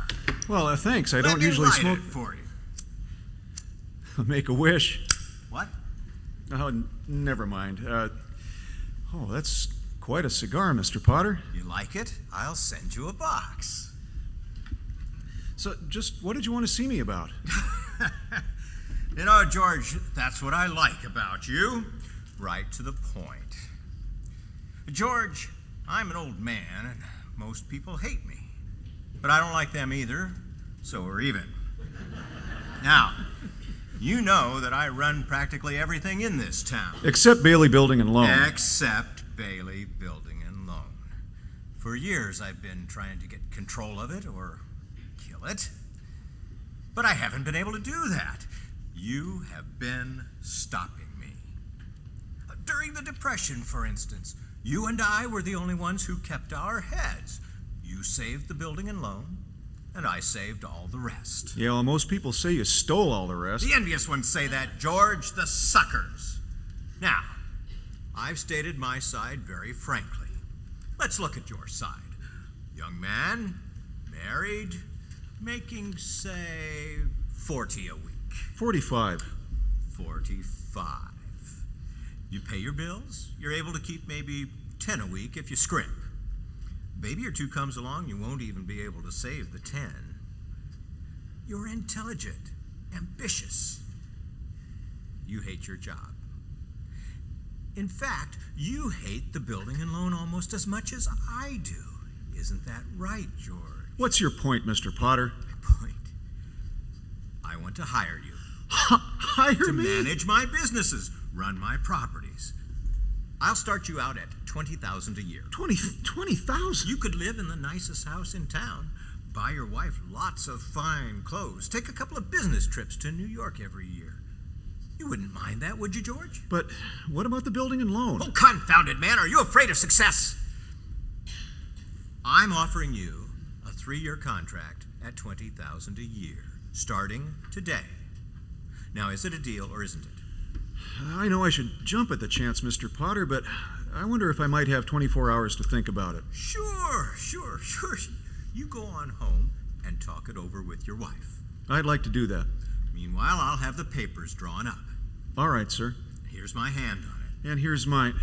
Well, thanks. I Let don't me usually light smoke. it for you. Make a wish. What? Oh, never mind. Oh, that's quite a cigar, Mr. Potter. You like it? I'll send you a box. So, just what did you want to see me about? You know, George, that's what I like about you. Right to the point. George, I'm an old man, and most people hate me. But I don't like them either, so we're even. Now, you know that I run practically everything in this town. Except Bailey Building and Loan. Except Bailey Building and Loan. For years, I've been trying to get control of it or kill it. But I haven't been able to do that. You have been stopping me. During the Depression, for instance, You and I were the only ones who kept our heads. You saved the building and loan, and I saved all the rest. Yeah, well, most people say you stole all the rest. The envious ones say that, George, the suckers. Now, I've stated my side very frankly. Let's look at your side. Young man, married, making, say, 40 a week. 45. 45. You pay your bills, you're able to keep maybe 10 a week if you scrimp. Baby or two comes along, you won't even be able to save the 10. You're intelligent, ambitious. You hate your job. In fact, you hate the building and loan almost as much as I do. Isn't that right, George? What's your point, Mr. Potter? My point? I want to hire you. Hire to me? manage my businesses, run my properties. I'll start you out at $20,000 a year. 20,000? You could live in the nicest house in town, buy your wife lots of fine clothes, take a couple of business trips to New York every year. You wouldn't mind that, would you, George? But what about the building and loan? Oh, confound it, man. Are you afraid of success? I'm offering you a 3-year contract at $20,000 a year, starting today. Now, is it a deal or isn't it? I know I should jump at the chance, Mr. Potter, but I wonder if I might have 24 hours to think about it. Sure. You go on home and talk it over with your wife. I'd like to do that. Meanwhile, I'll have the papers drawn up. All right, sir. Here's my hand on it. And here's mine.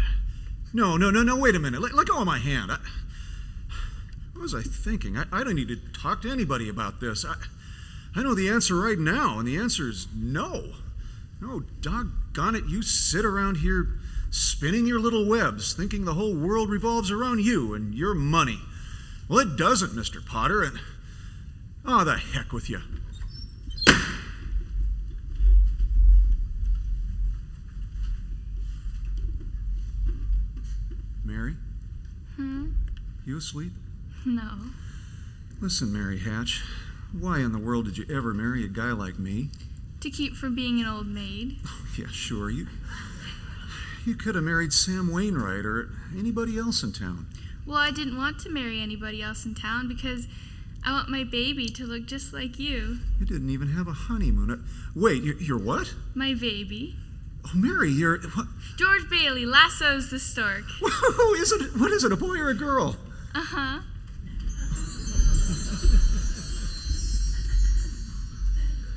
No, wait a minute. Let go of my hand. What was I thinking? I don't need to talk to anybody about this. I know the answer right now, and the answer is no. No, doggone it, you sit around here spinning your little webs, thinking the whole world revolves around you and your money. Well, it doesn't, Mr. Potter, and... oh, the heck with you. Mary? You asleep? No. Listen, Mary Hatch, why in the world did you ever marry a guy like me? To keep from being an old maid. Oh, yeah, sure. You could have married Sam Wainwright or anybody else in town. Well, I didn't want to marry anybody else in town because I want my baby to look just like you. You didn't even have a honeymoon. Wait, you're what? My baby. Oh, Mary, you're... What? George Bailey, Lasso's the stork. What is it, a boy or a girl? Uh-huh.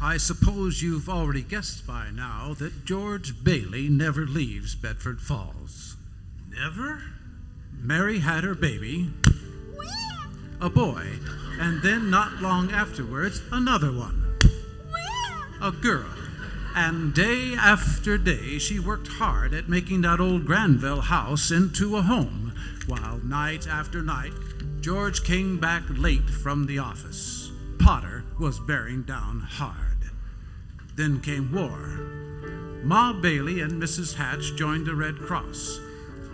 I suppose you've already guessed by now that George Bailey never leaves Bedford Falls. Never? Mary had her baby, a boy, and then not long afterwards, another one, a girl. And day after day, she worked hard at making that old Granville house into a home, while night after night, George came back late from the office. Potter was bearing down hard. Then came war. Ma Bailey and Mrs. Hatch joined the Red Cross.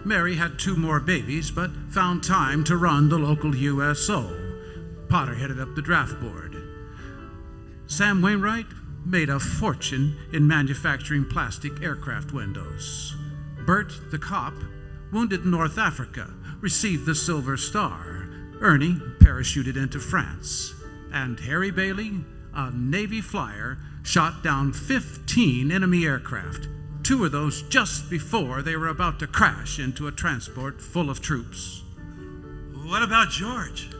Mary had 2 more babies, but found time to run the local USO. Potter headed up the draft board. Sam Wainwright made a fortune in manufacturing plastic aircraft windows. Bert, the cop, wounded in North Africa, received the Silver Star. Ernie parachuted into France. And Harry Bailey, a Navy flyer, shot down 15 enemy aircraft, 2 of those just before they were about to crash into a transport full of troops. What about George?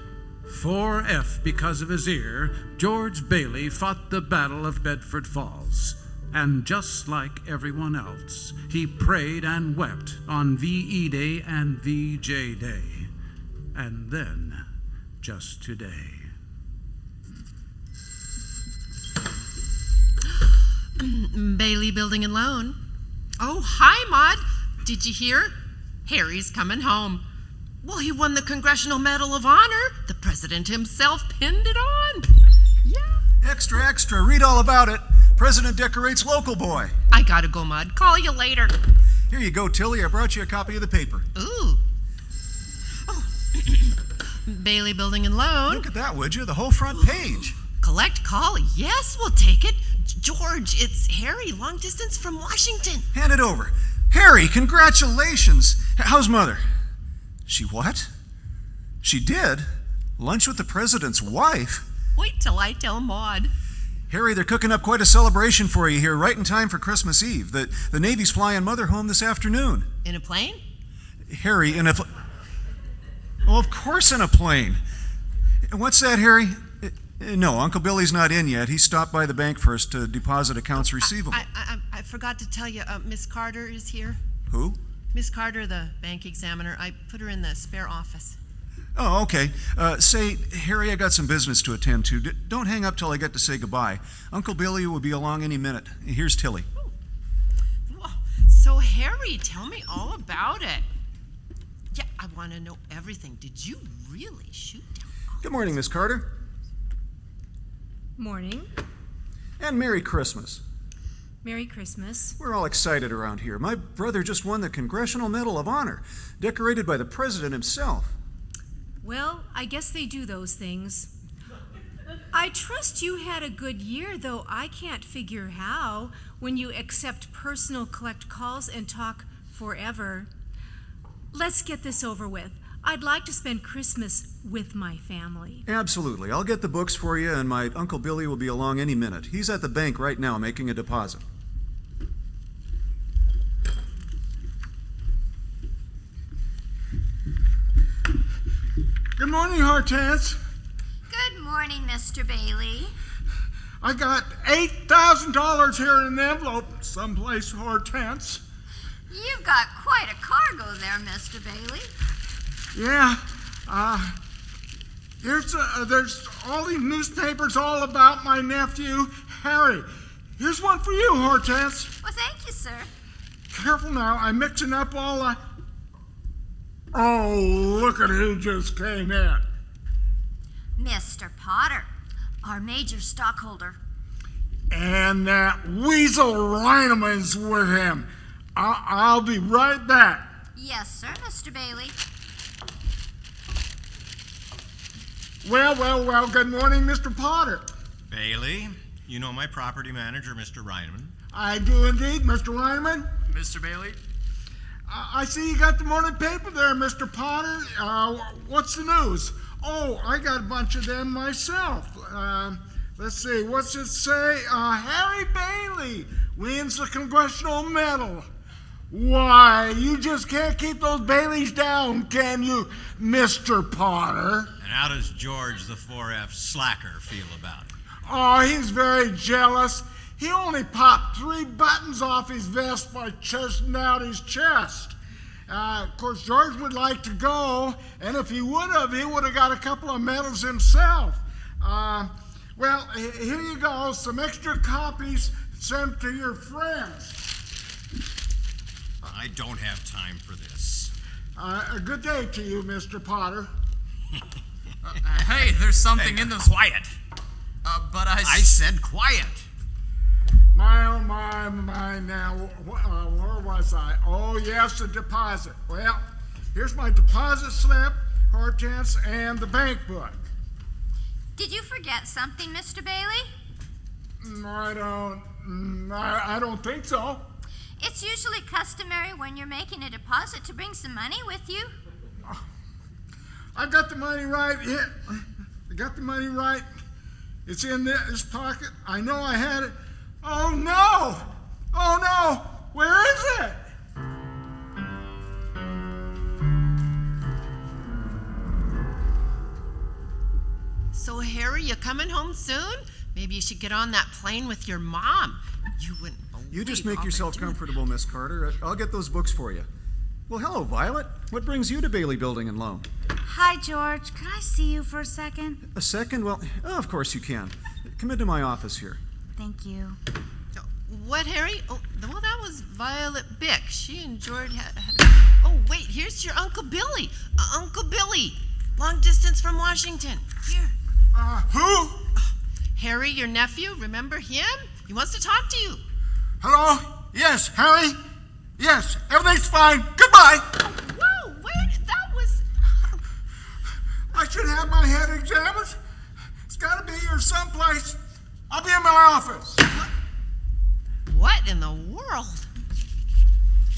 4F because of his ear, George Bailey fought the Battle of Bedford Falls. And just like everyone else, he prayed and wept on VE Day and VJ Day. And then, just today. Bailey Building and Loan. Oh, hi, Maud. Did you hear? Harry's coming home. Well, he won the Congressional Medal of Honor. The president himself pinned it on. Yeah. Extra. Read all about it. President decorates local boy. I gotta go, Maud. Call you later. Here you go, Tilly. I brought you a copy of the paper. Ooh. Oh. Bailey Building and Loan. Look at that, would you? The whole front page. Collect call. Yes, we'll take it. George, it's Harry, long distance from Washington. Hand it over. Harry, congratulations. How's Mother? She what? She did? Lunch with the president's wife? Wait till I tell Maud. Harry, they're cooking up quite a celebration for you here, right in time for Christmas Eve. The Navy's flying Mother home this afternoon. In a plane? Harry, in a well, of course in a plane. What's that, Harry? No, Uncle Billy's not in yet. He stopped by the bank first to deposit accounts receivable. I forgot to tell you, Miss Carter is here. Who? Miss Carter, the bank examiner. I put her in the spare office. Oh, okay. Say, Harry, I got some business to attend to. Don't hang up till I get to say goodbye. Uncle Billy will be along any minute. Here's Tilly. So, Harry, tell me all about it. Yeah, I want to know everything. Did you really shoot down? Good morning, Miss Carter. Morning. And Merry Christmas. Merry Christmas. We're all excited around here. My brother just won the Congressional Medal of Honor, decorated by the president himself. Well, I guess they do those things. I trust you had a good year, though I can't figure how when you accept personal collect calls and talk forever. Let's get this over with. I'd like to spend Christmas with my family. Absolutely. I'll get the books for you, and my Uncle Billy will be along any minute. He's at the bank right now making a deposit. Good morning, Hortense. Good morning, Mr. Bailey. I got $8,000 here in an envelope someplace, Hortense. You've got quite a cargo there, Mr. Bailey. Yeah. There's all these newspapers all about my nephew, Harry. Here's one for you, Hortense. Well, thank you, sir. Careful now. I'm mixing up all the... Oh, look at who just came in. Mr. Potter, our major stockholder. And that weasel Reineman's with him. I'll be right back. Yes, sir, Mr. Bailey. Well, good morning, Mr. Potter. Bailey, you know my property manager, Mr. Reineman. I do indeed, Mr. Reineman. Mr. Bailey? I see you got the morning paper there, Mr. Potter. What's the news? Oh, I got a bunch of them myself. Let's see, what's it say? Harry Bailey wins the Congressional Medal. Why, you just can't keep those Baileys down, can you, Mr. Potter? And how does George the 4F slacker feel about it? Oh, he's very jealous. He only popped 3 buttons off his vest by chesting out his chest. Of course, George would like to go, and if he would have got a couple of medals himself. Well, here you go, some extra copies sent to your friends. I don't have time for this. A good day to you, Mr. Potter. Hey, there's something in those... Quiet. I said quiet. My now, where was I? Oh, yes, the deposit. Well, here's my deposit slip, Hortense, and the bank book. Did you forget something, Mr. Bailey? I don't think so. It's usually customary when you're making a deposit to bring some money with you. I got the money right here. I got the money right. It's in this pocket. I know I had it. Oh, no! Oh, no! Where is it? So, Harry, you coming home soon? Maybe you should get on that plane with your mom. You wouldn't believe You just make all yourself they're doing. comfortable, Miss Carter. I'll get those books for you. Well, hello, Violet. What brings you to Bailey Building and Loan? Hi, George. Could I see you for a second? A second? Well, of course you can. Come into my office here. Thank you. What, Harry? Oh, well, that was Violet Bick. She and George had Oh, wait, here's your Uncle Billy. Uncle Billy. Long distance from Washington. Here. Who? Harry, your nephew. Remember him? He wants to talk to you. Hello? Yes, Harry? Yes, everything's fine. Goodbye. Whoa, wait, that was... I should have my head examined. It's got to be here someplace. I'll be in my office. What in the world?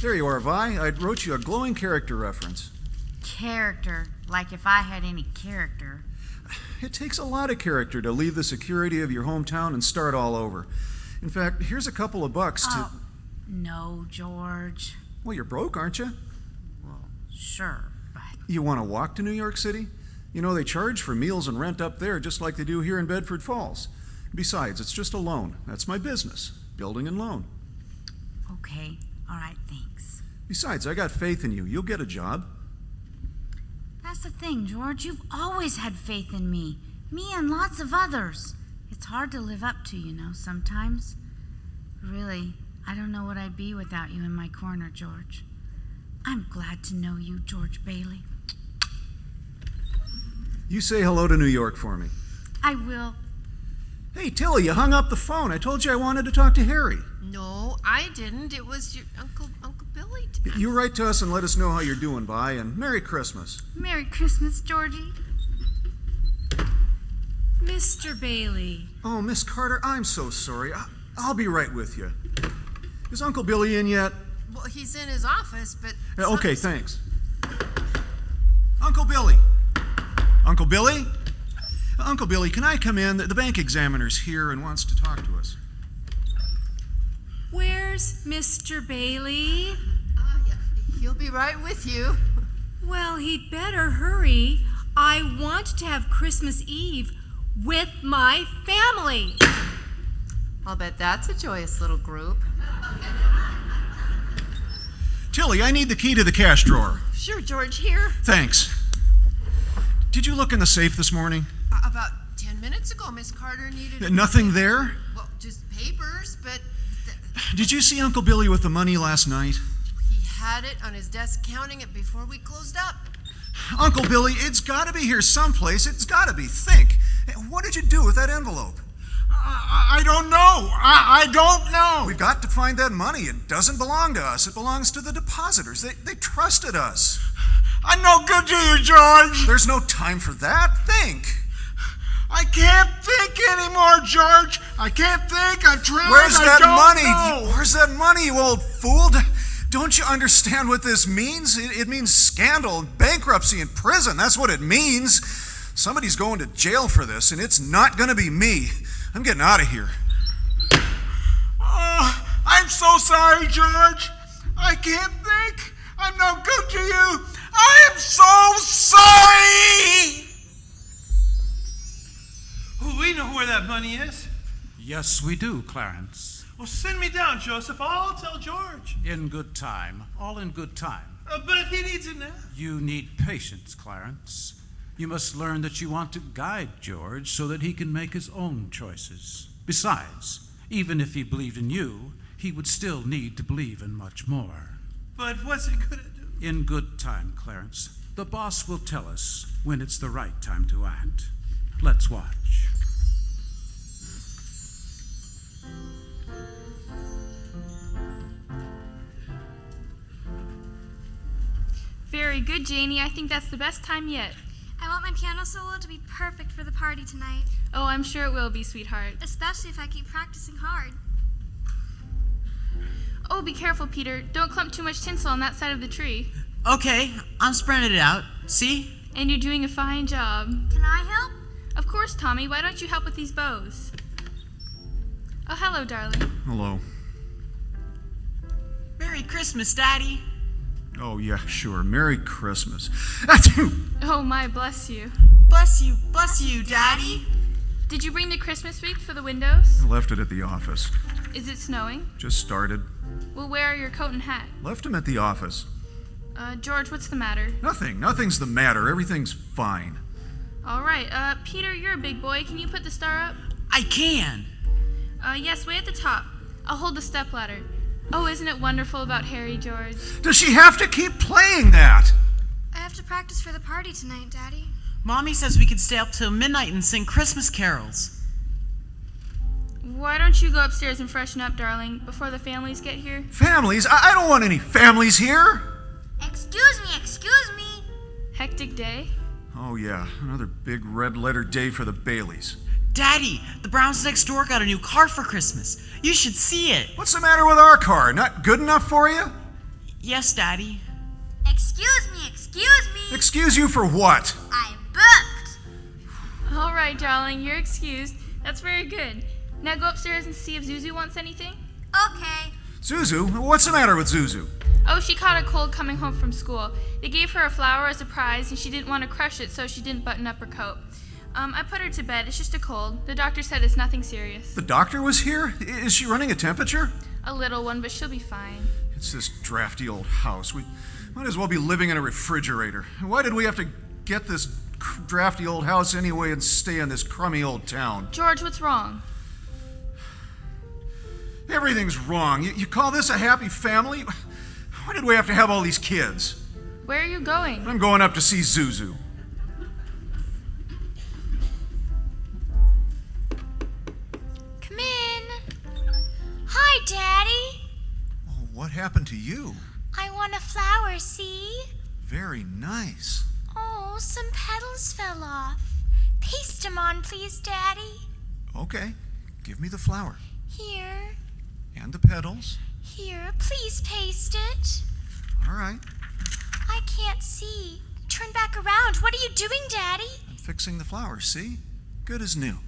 There you are, Vi. I wrote you a glowing character reference. character, like if I had any character. It takes a lot of character to leave the security of your hometown and start all over. In fact, here's a couple of bucks to... Oh, no, George. Well, you're broke, aren't you? Well, sure, but... You want to walk to New York City? You know, they charge for meals and rent up there just like they do here in Bedford Falls. Besides, it's just a loan. That's my business, building and loan. Okay, all right, thanks. Besides, I got faith in you. You'll get a job. That's the thing, George. You've always had faith in me. Me and lots of others. It's hard to live up to, you know, sometimes. Really, I don't know what I'd be without you in my corner, George. I'm glad to know you, George Bailey. You say hello to New York for me. I will. Hey, Tilly, you hung up the phone. I told you I wanted to talk to Harry. No, I didn't. It was your Uncle Billy. You write to us and let us know how you're doing, Vi, and Merry Christmas. Merry Christmas, Georgie. Mr. Bailey. Oh, Miss Carter, I'm so sorry. I'll be right with you. Is Uncle Billy in yet? Well, he's in his office, but... Okay, thanks. Uncle Billy. Uncle Billy? Uncle Billy, can I come in? The bank examiner's here and wants to talk to us. Where's Mr. Bailey? Yeah, he'll be right with you. Well, he'd better hurry. I want to have Christmas Eve with my family. I'll bet that's a joyous little group. Tilly, I need the key to the cash drawer. Sure, George, here. Thanks. Did you look in the safe this morning? About 10 minutes ago, Miss Carter needed... Nothing there? Well, just papers, but... Did you see Uncle Billy with the money last night? He had it on his desk, counting it before we closed up. Uncle Billy, it's got to be here someplace. It's got to be. Think. What did you do with that envelope? I don't know. I don't know. We've got to find that money. It doesn't belong to us. It belongs to the depositors. They trusted us. I'm no good to you, George. There's no time for that. Think. I can't think anymore, George. I can't think. I'm trying. Where's that money? Know. Where's that money, you old fool? Don't you understand what this means? It means scandal, bankruptcy, and prison. That's what it means. Somebody's going to jail for this, and it's not going to be me. I'm getting out of here. Oh, I'm so sorry, George. I can't think. I'm no good to you. I am so sorry. We know where that money is. Yes, we do, Clarence. Well, send me down, Joseph. I'll tell George. In good time. All in good time. But if he needs it now? You need patience, Clarence. You must learn that you want to guide George so that he can make his own choices. Besides, even if he believed in you, he would still need to believe in much more. But what's it going to do? In good time, Clarence. The boss will tell us when it's the right time to act. Let's watch. Very good, Janie. I think that's the best time yet. I want my piano solo to be perfect for the party tonight. Oh, I'm sure it will be, sweetheart. Especially if I keep practicing hard. Oh, be careful, Peter. Don't clump too much tinsel on that side of the tree. Okay, I'm spreading it out. See? And you're doing a fine job. Can I help? Of course, Tommy. Why don't you help with these bows? Oh, hello, darling. Hello. Merry Christmas, Daddy. Oh, yeah, sure. Merry Christmas. Oh, my, bless you. Bless you, Daddy. Did you bring the Christmas wreath for the windows? I left it at the office. Is it snowing? Just started. Well, where are your coat and hat? Left him at the office. George, what's the matter? Nothing's the matter. Everything's fine. All right, Peter, you're a big boy. Can you put the star up? I can. Yes, way at the top. I'll hold the stepladder. Oh, isn't it wonderful about Harry, George? Does she have to keep playing that? I have to practice for the party tonight, Daddy. Mommy says we can stay up till midnight and sing Christmas carols. Why don't you go upstairs and freshen up, darling, before the families get here? Families? I don't want any families here. Excuse me. Hectic day? Oh, yeah. Another big red-letter day for the Baileys. Daddy, the Browns next door got a new car for Christmas. You should see it. What's the matter with our car? Not good enough for you? Yes, Daddy. Excuse me. Excuse you for what? I booked. All right, darling, you're excused. That's very good. Now go upstairs and see if Zuzu wants anything. Okay. Zuzu? What's the matter with Zuzu? Oh, she caught a cold coming home from school. They gave her a flower as a prize, and she didn't want to crush it, so she didn't button up her coat. I put her to bed. It's just a cold. The doctor said it's nothing serious. The doctor was here? Is she running a temperature? A little one, but she'll be fine. It's this drafty old house. We might as well be living in a refrigerator. Why did we have to get this drafty old house anyway and stay in this crummy old town? George, what's wrong? Everything's wrong. You call this a happy family? Why did we have to have all these kids? Where are you going? I'm going up to see Zuzu. Come in. Hi, Daddy. Oh, what happened to you? I want a flower, see? Very nice. Oh, some petals fell off. Paste them on, please, Daddy. Okay, give me the flower. Here. And the petals. Here, please paste it. All right. I can't see. Turn back around. What are you doing, Daddy? I'm fixing the flowers, see? Good as new.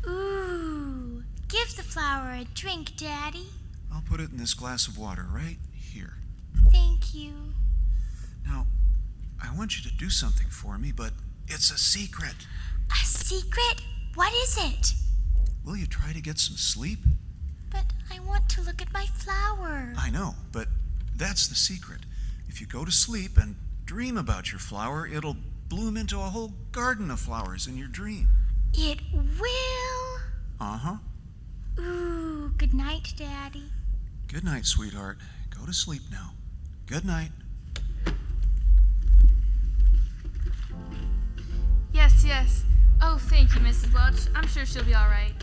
Ooh. Give the flower a drink, Daddy. I'll put it in this glass of water right here. Thank you. Now, I want you to do something for me, but it's a secret. A secret? What is it? Will you try to get some sleep? But I want to look at my flower. I know, but that's the secret. If you go to sleep and dream about your flower, it'll bloom into a whole garden of flowers in your dream. It will? Uh-huh. Ooh, good night, Daddy. Good night, sweetheart. Go to sleep now. Good night. Yes. Oh, thank you, Mrs. Welch. I'm sure she'll be all right.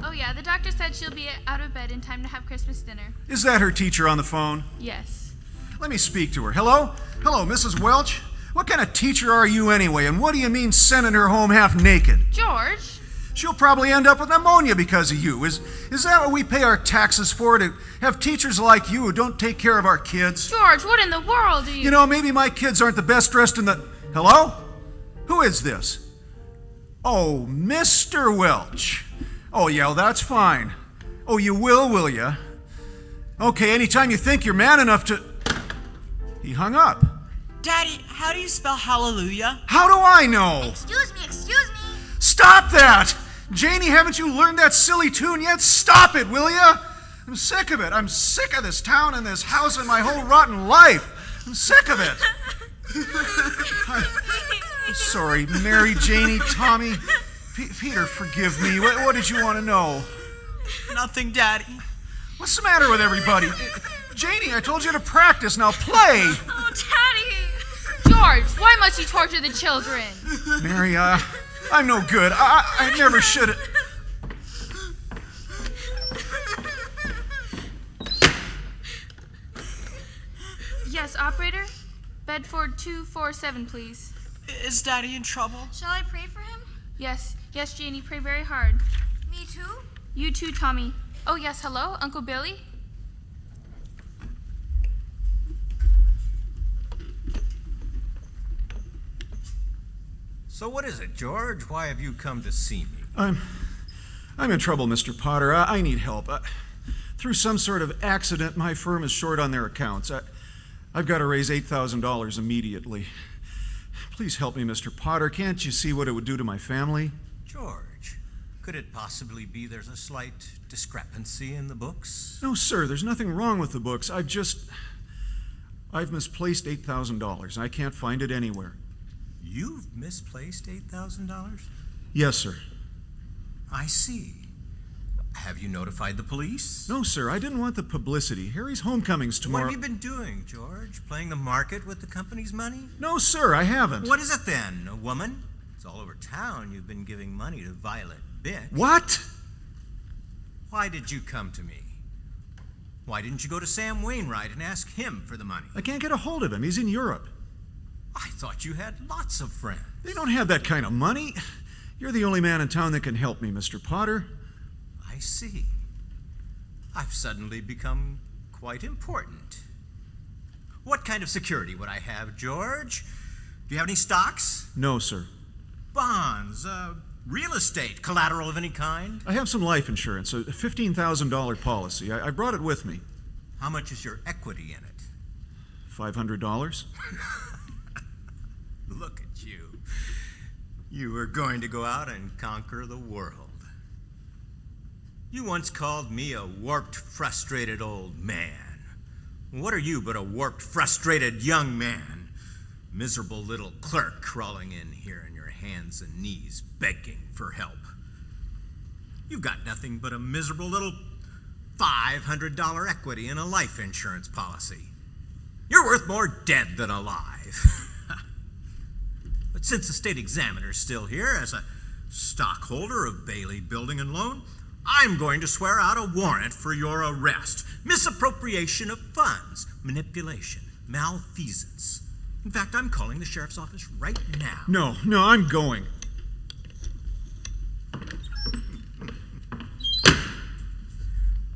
Oh, yeah, the doctor said she'll be out of bed in time to have Christmas dinner. Is that her teacher on the phone? Yes. Let me speak to her. Hello? Hello, Mrs. Welch? What kind of teacher are you anyway, and what do you mean sending her home half naked? George? She'll probably end up with pneumonia because of you. Is that what we pay our taxes for, to have teachers like you who don't take care of our kids? George, what in the world are you... You know, maybe my kids aren't the best dressed in the... Hello? Who is this? Oh, Mr. Welch. Oh, yeah, well, that's fine. Oh, you will you? Okay, anytime you think you're man enough to... He hung up. Daddy, how do you spell hallelujah? How do I know? Excuse me. Stop that! Janie, haven't you learned that silly tune yet? Stop it, will ya? I'm sick of it. I'm sick of this town and this house and my whole rotten life. I'm sick of it. I'm sorry, Mary, Janie, Tommy. Peter, forgive me. What did you want to know? Nothing, Daddy. What's the matter with everybody? Janie, I told you to practice. Now play. Oh, Daddy! George, why must you torture the children? Mary, I'm no good. I never should have... Yes, operator? Bedford 247, please. Is Daddy in trouble? Shall I pray for him? Yes, Janie, pray very hard. Me too? You too, Tommy. Oh, yes, hello, Uncle Billy? So what is it, George? Why have you come to see me? I'm in trouble, Mr. Potter. I need help. Through some sort of accident, my firm is short on their accounts. I've got to raise $8,000 immediately. Please help me, Mr. Potter. Can't you see what it would do to my family? George, could it possibly be there's a slight discrepancy in the books? No, sir. There's nothing wrong with the books. I've misplaced $8,000, and I can't find it anywhere. You've misplaced $8,000? Yes, sir. I see. Have you notified the police? No, sir. I didn't want the publicity. Harry's homecoming's tomorrow. What have you been doing, George? Playing the market with the company's money? No, sir. I haven't. What is it then? A woman? It's all over town you've been giving money to Violet Bick. What? Why did you come to me? Why didn't you go to Sam Wainwright and ask him for the money? I can't get a hold of him. He's in Europe. I thought you had lots of friends. They don't have that kind of money. You're the only man in town that can help me, Mr. Potter. I see. I've suddenly become quite important. What kind of security would I have, George? Do you have any stocks? No, sir. Bonds, real estate, collateral of any kind? I have some life insurance, a $15,000 policy. I brought it with me. How much is your equity in it? $500? Look at you. You were going to go out and conquer the world. You once called me a warped, frustrated old man. What are you but a warped, frustrated young man? Miserable little clerk crawling in here on your hands and knees begging for help. You've got nothing but a miserable little $500 equity in a life insurance policy. You're worth more dead than alive. But since the state examiner's still here as a stockholder of Bailey Building and Loan, I'm going to swear out a warrant for your arrest. Misappropriation of funds, manipulation, malfeasance. In fact, I'm calling the sheriff's office right now. No, I'm going.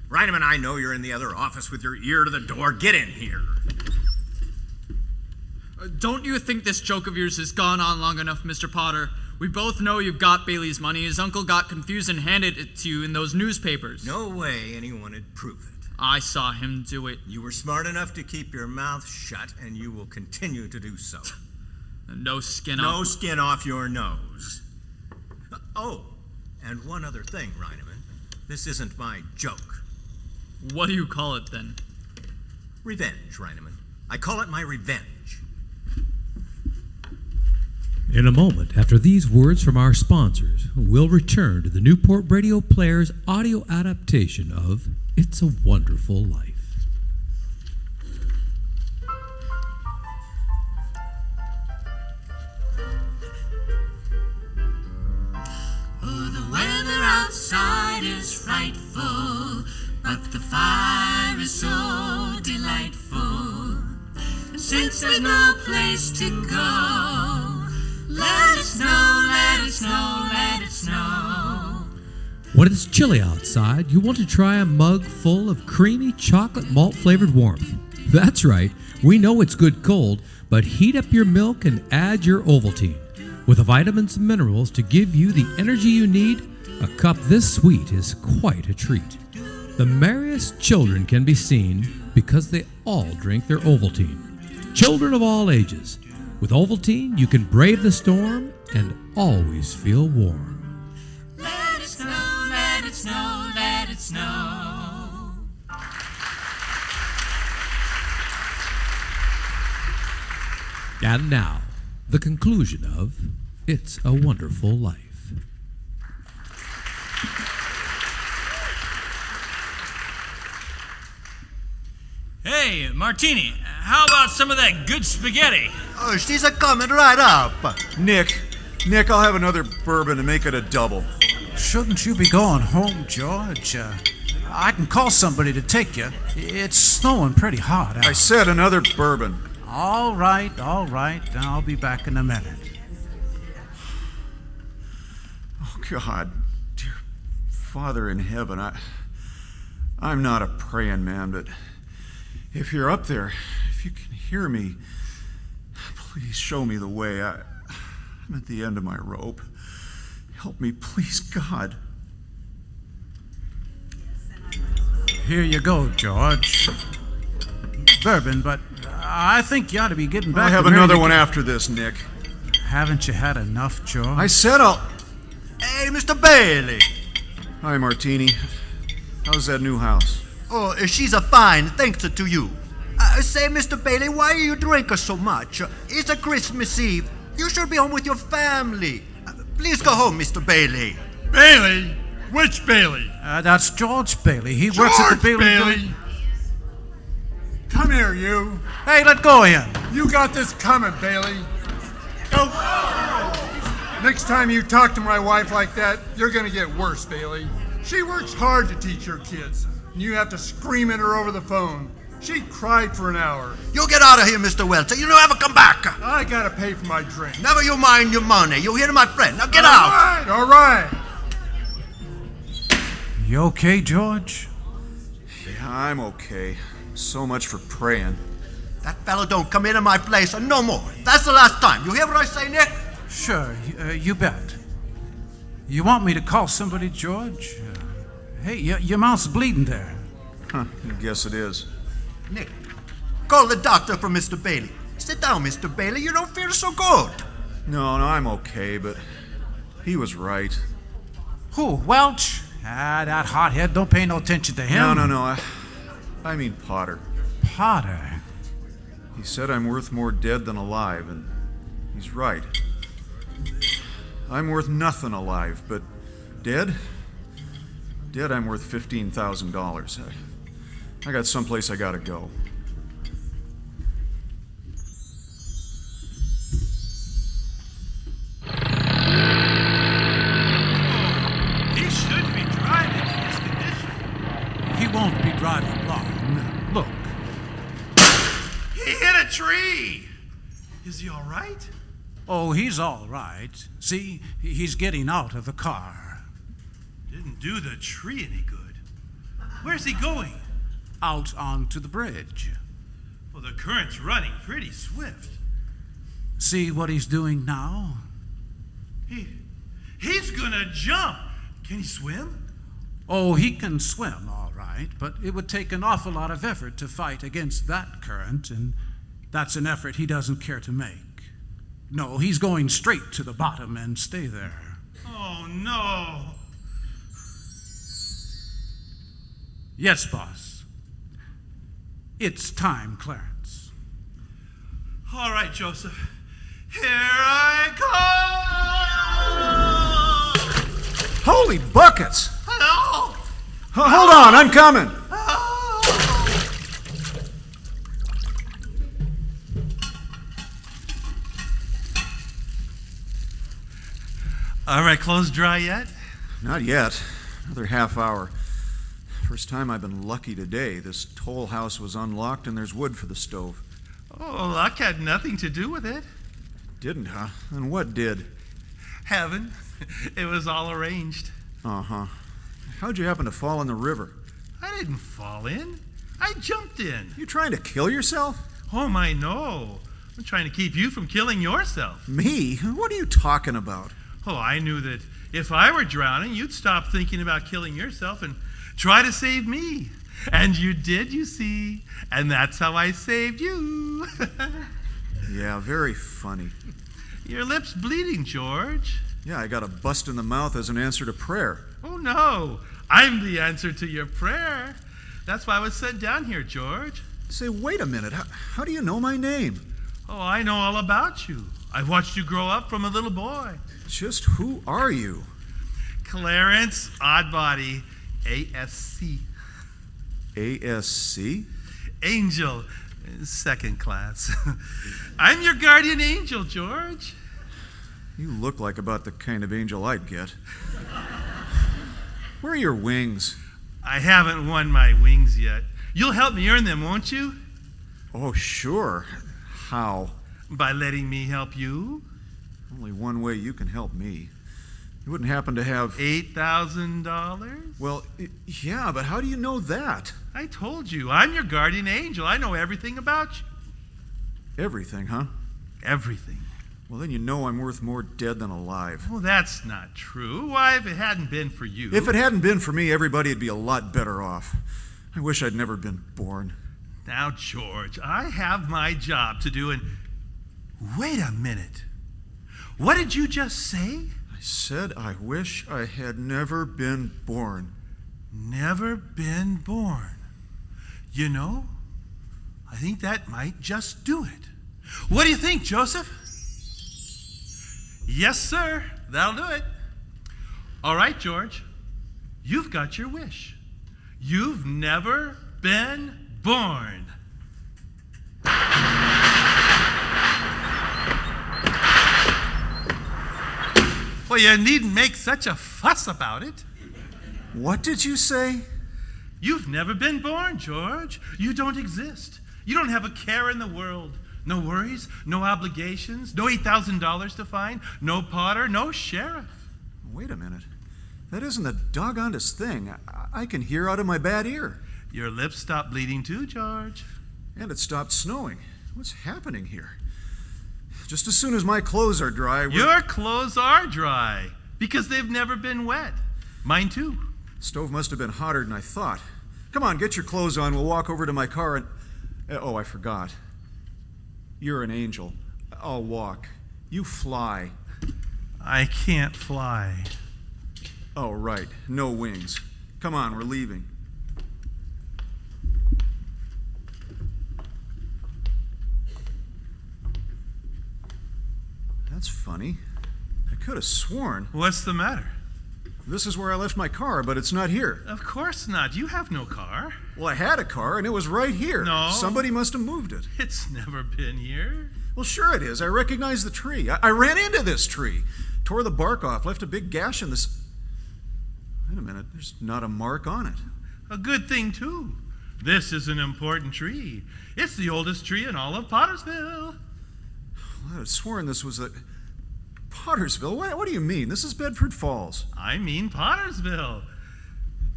Reineman, I know you're in the other office with your ear to the door. Get in here. Don't you think this joke of yours has gone on long enough, Mr. Potter? We both know you've got Bailey's money. His uncle got confused and handed it to you in those newspapers. No way anyone would prove it. I saw him do it. You were smart enough to keep your mouth shut, and you will continue to do so. No skin off. No skin off your nose. Oh, and one other thing, Reineman. This isn't my joke. What do you call it, then? Revenge, Reineman. I call it my revenge. In a moment, after these words from our sponsors, we'll return to the Newport Radio Players audio adaptation of It's a Wonderful Life. Oh, the weather outside is frightful, but the fire is so delightful. And since there's no place to go, let it snow, let it snow, let it snow. When it's chilly outside, you want to try a mug full of creamy chocolate malt flavored warmth. That's right, we know it's good cold, but heat up your milk and add your Ovaltine. With the vitamins and minerals to give you the energy you need, a cup this sweet is quite a treat. The merriest children can be seen because they all drink their Ovaltine. Children of all ages. With Ovaltine, you can brave the storm and always feel warm. Let it snow, let it snow, let it snow. And now, the conclusion of It's a Wonderful Life. Hey, Martini, how about some of that good spaghetti? Oh, she's a coming right up. Nick, I'll have another bourbon and make it a double. Shouldn't you be going home, George? I can call somebody to take you. It's snowing pretty hard out. I said another bourbon. All right. I'll be back in a minute. Oh, God. Dear Father in heaven, I'm not a praying man, but if you're up there, if you can hear me, please show me the way. I'm at the end of my rope. Help me, please, God. Here you go, George. Bourbon, but I think you ought to be getting back. I'll have another one after this, Nick. Haven't you had enough, George? I said I'll... Hey, Mr. Bailey. Hi, Martini. How's that new house? Oh, she's a fine, thanks to you. Say, Mr. Bailey, why you drink so much? It's a Christmas Eve. You should be home with your family. Please go home, Mr. Bailey. Bailey? Which Bailey? That's George Bailey. He works at the Bailey. Come here, you. Hey, let go of him. You got this coming, Bailey. Go. Next time you talk to my wife like that, you're gonna get worse, Bailey. She works hard to teach her kids, and you have to scream at her over the phone. She cried for an hour. You get out of here, Mr. Welter. You never come back. I gotta pay for my drink. Never you mind your money. You hear, my friend? Now get out. All right. You okay, George? Yeah, I'm okay. So much for praying. That fellow don't come into my place and no more. That's the last time. You hear what I say, Nick? Sure, you bet. You want me to call somebody, George? Hey, your mouth's bleeding there. Huh, I guess it is. Nick, call the doctor for Mr. Bailey. Sit down, Mr. Bailey. You don't feel so good. No, I'm okay, but he was right. Who, Welch? That hothead, don't pay no attention to him. No. I mean Potter. Potter? He said I'm worth more dead than alive, and he's right. I'm worth nothing alive, but dead? Dead, I'm worth $15,000. I got someplace I gotta go. He shouldn't be driving in this condition. He won't be driving long. Look. He hit a tree. Is he all right? Oh, he's all right. See, he's getting out of the car. Didn't do the tree any good. Where's he going? Out onto the bridge. Well, the current's running pretty swift. See what he's doing now? He's gonna jump. Can he swim? Oh, he can swim, all right, but it would take an awful lot of effort to fight against that current, and that's an effort he doesn't care to make. No, he's going straight to the bottom and stay there. Oh, no. Yes, boss. It's time, Clarence. All right, Joseph. Here I come! Holy buckets! Hello! Hold on, I'm coming! All right, clothes dry yet? Not yet. Another half hour. First time I've been lucky today. This toll house was unlocked and there's wood for the stove. Oh, luck had nothing to do with it. Didn't, huh? And what did? Heaven. It was all arranged. Uh-huh. How'd you happen to fall in the river? I didn't fall in. I jumped in. You trying to kill yourself? Oh, my, no. I'm trying to keep you from killing yourself. Me? What are you talking about? Oh, I knew that if I were drowning, you'd stop thinking about killing yourself and try to save me. And you did, you see. And that's how I saved you. Yeah, very funny. Your lip's bleeding, George. Yeah, I got a bust in the mouth as an answer to prayer. Oh, no. I'm the answer to your prayer. That's why I was sent down here, George. Say, wait a minute. How do you know my name? Oh, I know all about you. I've watched you grow up from a little boy. Just who are you? Clarence Oddbody, ASC. ASC? Angel, second class. I'm your guardian angel, George. You look like about the kind of angel I'd get. Where are your wings? I haven't won my wings yet. You'll help me earn them, won't you? Oh, sure. How? By letting me help you. Only one way you can help me. You wouldn't happen to have... $8,000? Well, yeah, but how do you know that? I told you, I'm your guardian angel. I know everything about you. Everything, huh? Everything. Well, then you know I'm worth more dead than alive. Well, that's not true. Why, if it hadn't been for you... If it hadn't been for me, everybody'd be a lot better off. I wish I'd never been born. Now, George, I have my job to do, and... Wait a minute. What did you just say? I said I wish I had never been born. Never been born. You know, I think that might just do it. What do you think, Joseph? Yes, sir. That'll do it. All right, George. You've got your wish. You've never been born. Well, you needn't make such a fuss about it. What did you say? You've never been born, George. You don't exist. You don't have a care in the world. No worries, no obligations, no $8,000 to find, no Potter, no sheriff. Wait a minute. That isn't the doggonedest thing. I can hear out of my bad ear. Your lips stopped bleeding too, George. And it stopped snowing. What's happening here? Just as soon as my clothes are dry... Your clothes are dry, because they've never been wet. Mine too. The stove must have been hotter than I thought. Come on, get your clothes on. We'll walk over to my car and... Oh, I forgot. You're an angel. I'll walk. You fly. I can't fly. Oh, right. No wings. Come on, we're leaving. That's funny. I could have sworn. What's the matter? This is where I left my car, but it's not here. Of course not. You have no car. Well, I had a car, and it was right here. No. Somebody must have moved it. It's never been here. Well, sure it is. I recognize the tree. I ran into this tree. Tore the bark off, left a big gash in this... Wait a minute. There's not a mark on it. A good thing, too. This is an important tree. It's the oldest tree in all of Pottersville. Well, I had sworn this was a... Pottersville? What do you mean? This is Bedford Falls. I mean Pottersville.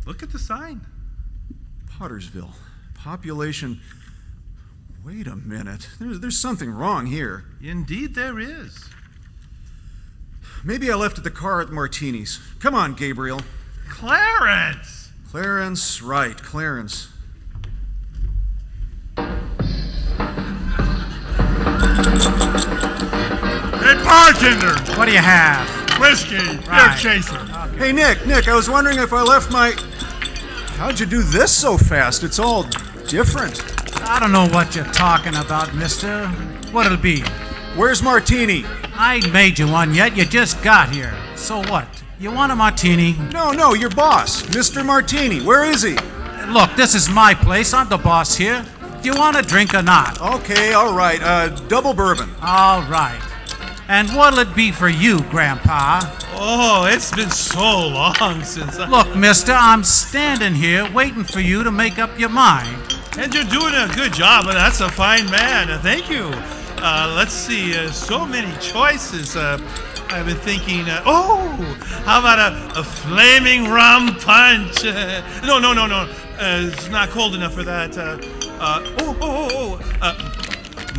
Look at the sign. Pottersville. Population... Wait a minute. There's something wrong here. Indeed there is. Maybe I left the car at Martini's. Come on, Gabriel. Clarence! Clarence, right, Clarence. Hey, bartender! What do you have? Whiskey. Right. You're chasing. Okay. Hey, Nick, I was wondering if I left my... How'd you do this so fast? It's all different. I don't know what you're talking about, mister. What'll it be? Where's Martini? I ain't made you one yet. You just got here. So what? You want a martini? No, your boss, Mr. Martini. Where is he? Look, this is my place. I'm the boss here. Do you want a drink or not? Okay, all right. Double bourbon. All right. And what'll it be for you, Grandpa? Oh, it's been so long since I... Look, mister, I'm standing here waiting for you to make up your mind. And you're doing a good job. That's a fine man. Thank you. Let's see. So many choices. I've been thinking, how about a flaming rum punch? No. It's not cold enough for that.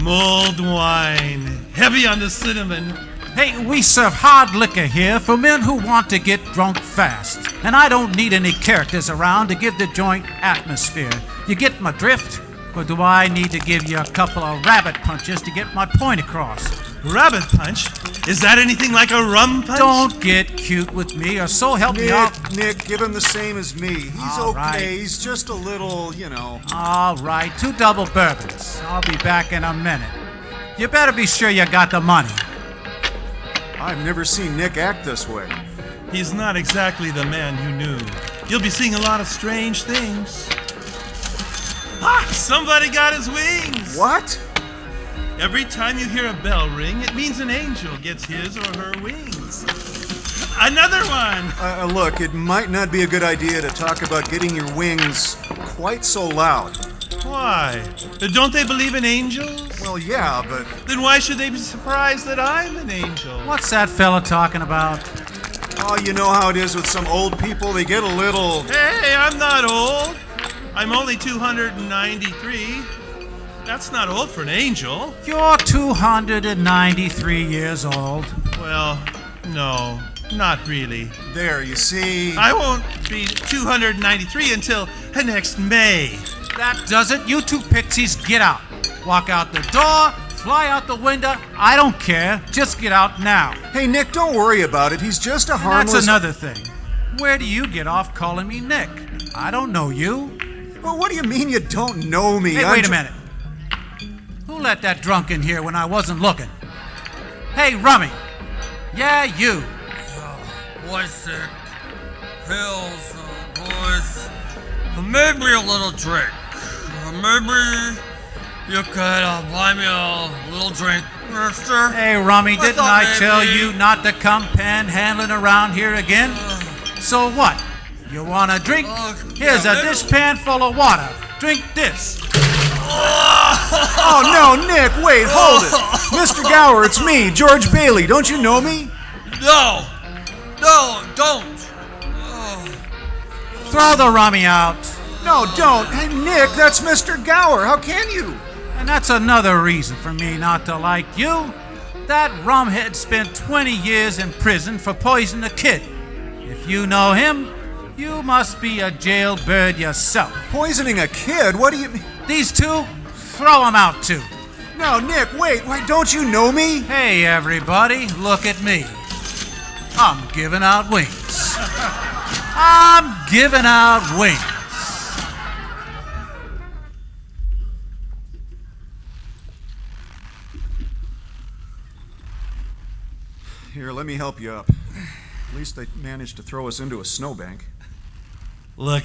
Mulled wine. Heavy on the cinnamon. Hey, we serve hard liquor here for men who want to get drunk fast. And I don't need any characters around to give the joint atmosphere. You get my drift? Or do I need to give you a couple of rabbit punches to get my point across? Rabbit punch? Is that anything like a rum punch? Don't get cute with me, or so help me out. Nick, give him the same as me. He's All okay. right. He's just a little, All right, 2 double bourbons. I'll be back in a minute. You better be sure you got the money. I've never seen Nick act this way. He's not exactly the man you knew. You'll be seeing a lot of strange things. Somebody got his wings. What? Every time you hear a bell ring, it means an angel gets his or her wings. Another one! Look, it might not be a good idea to talk about getting your wings quite so loud. Why? Don't they believe in angels? Well, yeah, but... Then why should they be surprised that I'm an angel? What's that fella talking about? Oh, you know how it is with some old people. They get a little... Hey, I'm not old. I'm only 293. That's not old for an angel. You're 293 years old. Well, no, not really. There, you see... I won't be 293 until next May. That does it. You two pixies, get out. Walk out the door, fly out the window. I don't care. Just get out now. Hey, Nick, don't worry about it. He's just a harmless... That's another thing. Where do you get off calling me Nick? I don't know you. Well, what do you mean you don't know me? Hey, wait a minute. Who let that drunk in here when I wasn't looking? Hey, Rummy. Yeah, you. What's it? Pills, boys. Maybe a little drink. Maybe you could buy me a little drink, mister. Hey, Rummy, didn't I tell you not to come panhandling around here again? So what? You want a drink? Here's a dishpan full of water. Drink this. Oh, no, Nick, wait, hold it. Mr. Gower, it's me, George Bailey. Don't you know me? No, don't. Throw the rummy out. No, don't. Hey, Nick, that's Mr. Gower. How can you? And that's another reason for me not to like you. That rumhead spent 20 years in prison for poisoning a kid. If you know him, you must be a jailbird yourself. Poisoning a kid? What do you mean? These two, throw them out too. No, Nick, wait, don't you know me? Hey, everybody, look at me. I'm giving out wings. I'm giving out wings. Here, let me help you up. At least they managed to throw us into a snowbank. Look,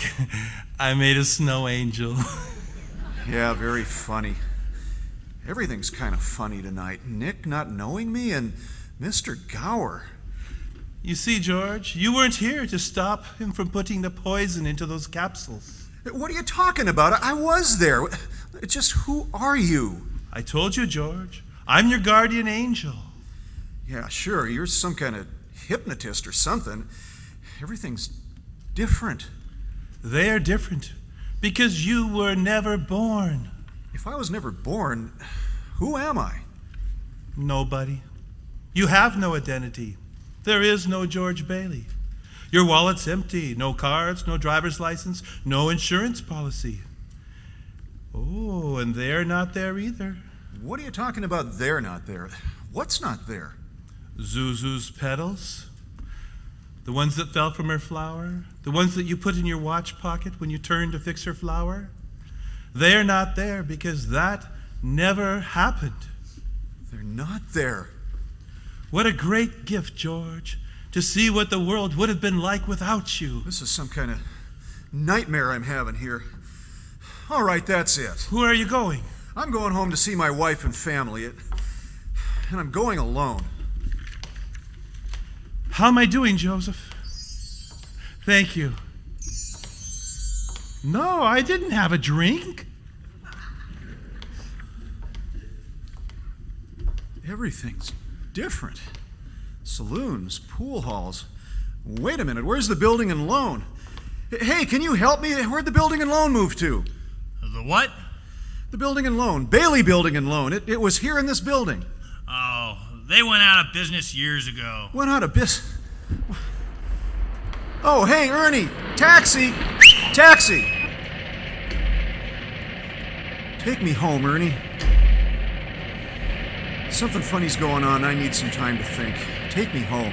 I made a snow angel. Yeah, very funny. Everything's kind of funny tonight. Nick not knowing me and Mr. Gower. You see, George, you weren't here to stop him from putting the poison into those capsules. What are you talking about? I was there. Just who are you? I told you, George. I'm your guardian angel. Yeah, sure. You're some kind of hypnotist or something. Everything's different. They are different because you were never born. If I was never born, who am I? Nobody. You have no identity. There is no George Bailey. Your wallet's empty. No cards, no driver's license, no insurance policy. Oh, and they're not there either. What are you talking about they're not there? What's not there? Zuzu's petals. The ones that fell from her flower. The ones that you put in your watch pocket when you turned to fix her flower. They're not there because that never happened. They're not there. What a great gift, George, to see what the world would have been like without you. This is some kind of nightmare I'm having here. All right, that's it. Who are you going? I'm going home to see my wife and family, and I'm going alone. How am I doing, Joseph? Thank you. No, I didn't have a drink. Everything's different. Saloons, pool halls. Wait a minute, where's the building and loan? Hey, can you help me? Where'd the building and loan move to? The what? The building and loan. Bailey Building and Loan. It was here in this building. Oh, they went out of business years ago. Went out of business? Oh, hey, Ernie! Taxi! Taxi! Take me home, Ernie. Something funny's going on. I need some time to think. Take me home.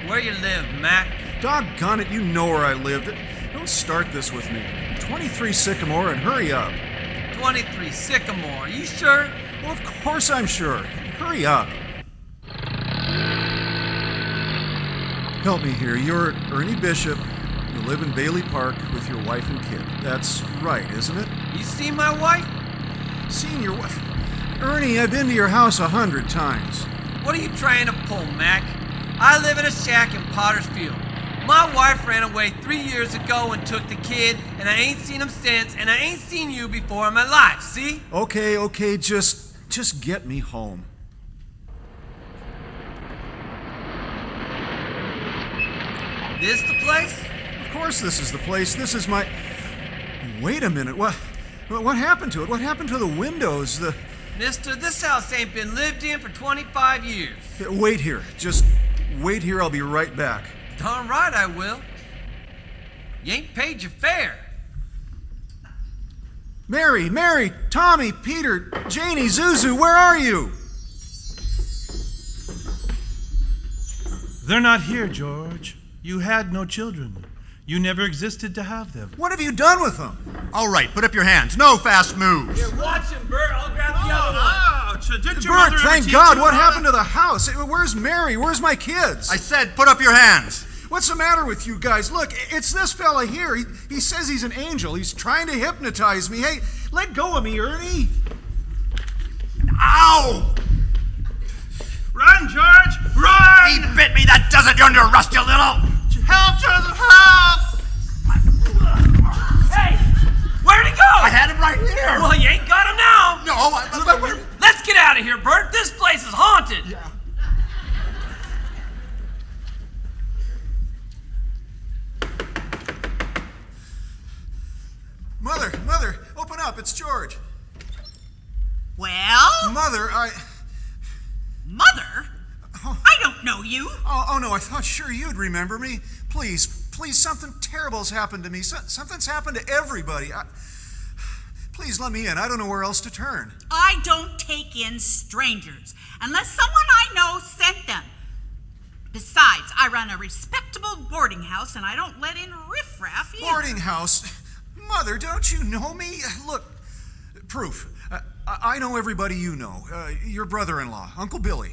Where you live, Mac? Doggone it, you know where I lived. Don't start this with me. 23 Sycamore, and hurry up. 23 Sycamore, you sure? Well, of course I'm sure. Hurry up. Help me here. You're Ernie Bishop. You live in Bailey Park with your wife and kid. That's right, isn't it? You seen my wife? Seen your wife? Ernie, I've been to your house 100 times. What are you trying to pull, Mac? I live in a shack in Pottersfield. My wife ran away 3 years ago and took the kid, and I ain't seen him since, and I ain't seen you before in my life, see? Okay, just get me home. This the place? Of course this is the place. This is my... Wait a minute, what happened to it? What happened to the windows? Mister, this house ain't been lived in for 25 years. Wait here. Just wait here. I'll be right back. Darn right I will. You ain't paid your fare. Mary, Tommy, Peter, Janie, Zuzu, where are you? They're not here, George. You had no children. You never existed to have them. What have you done with them? All right, put up your hands. No fast moves. Here, watch him, Bert. I'll grab the other one. Ouch! Did your mother Bert, thank God. What happened to the house? Where's Mary? Where's my kids? I said put up your hands. What's the matter with you guys? Look, it's this fella here. He says he's an angel. He's trying to hypnotize me. Hey, let go of me, Ernie. Ow! Run, George! Run! He bit me. That does it. You're under arrest, you little... Help, Joseph, help! Hey! Where'd he go? I had him right here. Well, you ain't got him now. No, Let's get out of here, Bert. This place is haunted. Yeah. Mother, open up. It's George. Well? Mother, Mother? I don't know you. Oh, no, I thought sure you'd remember me. Please, something terrible's happened to me. Something's happened to everybody. Please let me in. I don't know where else to turn. I don't take in strangers unless someone I know sent them. Besides, I run a respectable boarding house and I don't let in riffraff either. Boarding house? Mother, don't you know me? Look, proof. I know everybody you know. Your brother-in-law, Uncle Billy.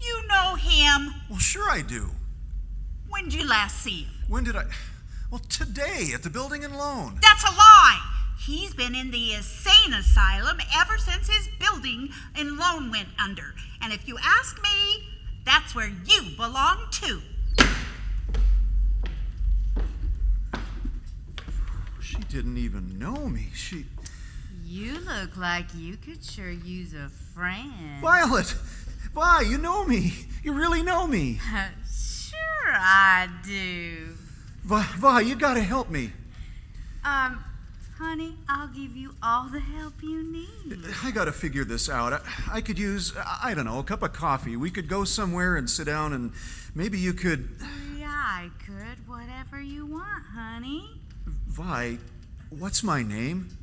You know him? Well, sure I do. When did you last see him? When did I? Well, today at the Building and Loan. That's a lie! He's been in the insane asylum ever since his building and loan went under. And if you ask me, that's where you belong too. She didn't even know me. You look like you could sure use a friend. Violet! Vi, you know me. You really know me. Sure I do. Vi, you gotta help me. Honey, I'll give you all the help you need. I gotta figure this out. I could use, I don't know, a cup of coffee. We could go somewhere and sit down and maybe you could... Yeah, I could. Whatever you want, honey. Vi, what's my name?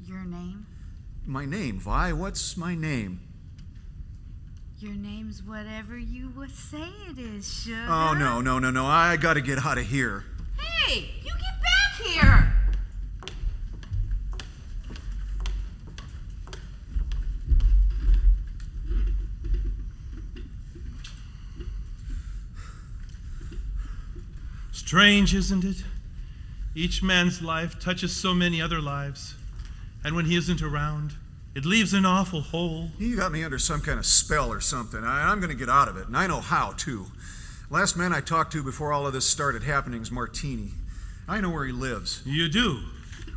Your name? My name, Vi, what's my name? Your name's whatever you would say it is, sugar. Oh, no. I gotta get out of here. Hey, you get back here! Strange, isn't it? Each man's life touches so many other lives, and when he isn't around, it leaves an awful hole. You got me under some kind of spell or something. I'm going to get out of it, and I know how, too. Last man I talked to before all of this started happening is Martini. I know where he lives. You do?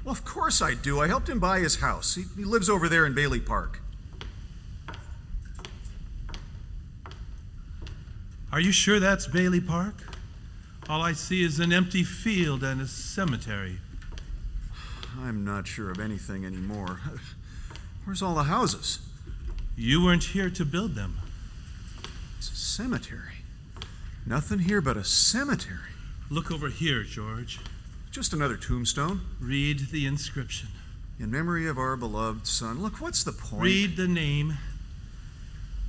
Well, of course I do. I helped him buy his house. He lives over there in Bailey Park. Are you sure that's Bailey Park? All I see is an empty field and a cemetery. I'm not sure of anything anymore. Where's all the houses? You weren't here to build them. It's a cemetery. Nothing here but a cemetery. Look over here, George. Just another tombstone. Read the inscription. In memory of our beloved son. Look, what's the point? Read the name.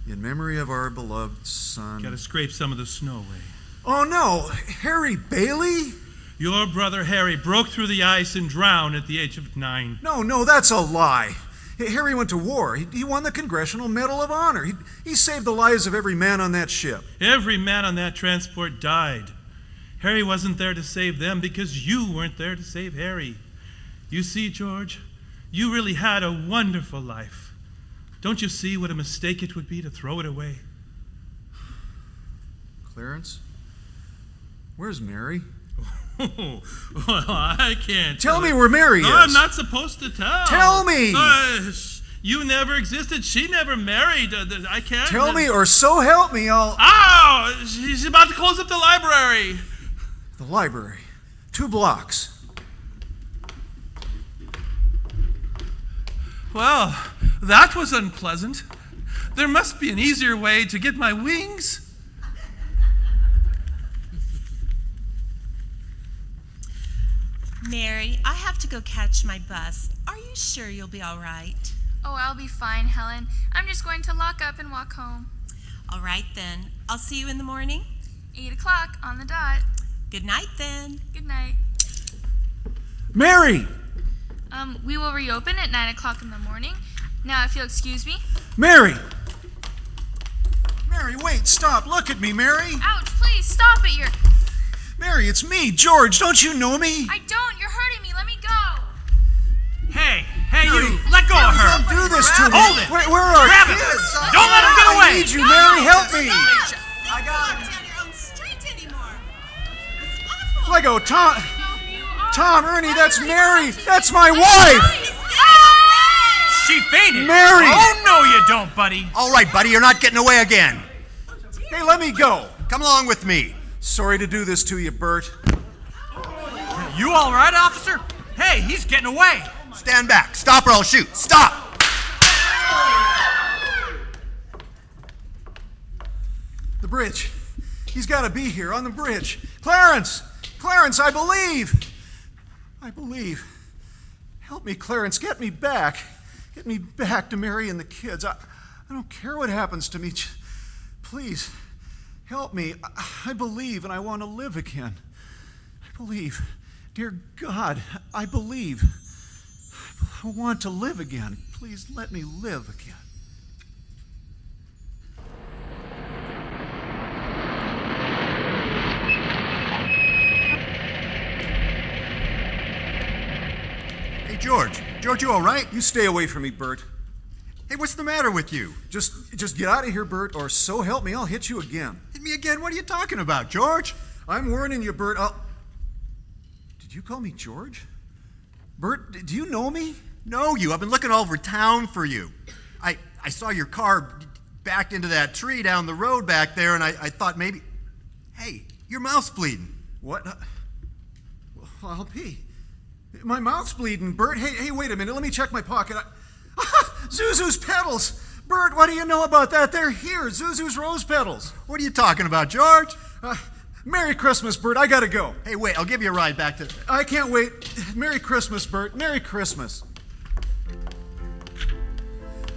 In memory of our beloved son. Gotta scrape some of the snow away. Oh, no. Harry Bailey? Your brother Harry broke through the ice and drowned at the age of 9. No, that's a lie. Harry went to war. He won the Congressional Medal of Honor. He saved the lives of every man on that ship. Every man on that transport died. Harry wasn't there to save them because you weren't there to save Harry. You see, George, you really had a wonderful life. Don't you see what a mistake it would be to throw it away? Clarence? Where's Mary? Oh, well, I can't. Tell me where Mary is. I'm not supposed to tell. Tell me. You never existed. She never married. I can't. Tell me, or so help me, I'll... Ow! She's about to close up the library. The library. 2 blocks. Well, that was unpleasant. There must be an easier way to get my wings. Mary, I have to go catch my bus. Are you sure you'll be all right? Oh, I'll be fine, Helen. I'm just going to lock up and walk home. All right, then. I'll see you in the morning. 8 o'clock on the dot. Good night, then. Good night. Mary! We will reopen at 9 o'clock in the morning. Now, if you'll excuse me. Mary! Mary, wait, stop. Look at me, Mary. Ouch, please, stop it. Mary, it's me, George. Don't you know me? I don't. You're hurting me. Let me go. Hey, you. Let go of her. Don't do this to me. Hold it. Where are Grab kids? it. Don't let him get away. I need you, Mary. Help me. I got it. Lego, Tom, Ernie, that's Mary. That's my wife. She fainted. Mary. Oh, no, you don't, buddy. All right, buddy, you're not getting away again. Hey, let me go. Come along with me. Sorry to do this to you, Bert. You all right, officer? Hey, he's getting away. Stand back. Stop or I'll shoot. Stop. The bridge. He's got to be here on the bridge. Clarence! Clarence, I believe! I believe. Help me, Clarence. Get me back. Get me back to Mary and the kids. I don't care what happens to me. Please, help me. I believe and I want to live again. I believe. Dear God, I believe. I want to live again. Please let me live again. Hey, George. George, you all right? You stay away from me, Bert. Hey, what's the matter with you? Just get out of here, Bert, or so help me, I'll hit you again. Hit me again? What are you talking about, George? I'm warning you, Bert. Did you call me George? Bert, do you know me? No, you. I've been looking all over town for you. I saw your car backed into that tree down the road back there, and I thought maybe... Hey, your mouth's bleeding. What? Well, I'll pee. My mouth's bleeding, Bert. Hey, wait a minute. Let me check my pocket. Zuzu's petals. Bert, what do you know about that? They're here. Zuzu's rose petals. What are you talking about, George? Merry Christmas, Bert. I gotta go. Hey, wait. I'll give you a ride back to... I can't wait. Merry Christmas, Bert. Merry Christmas.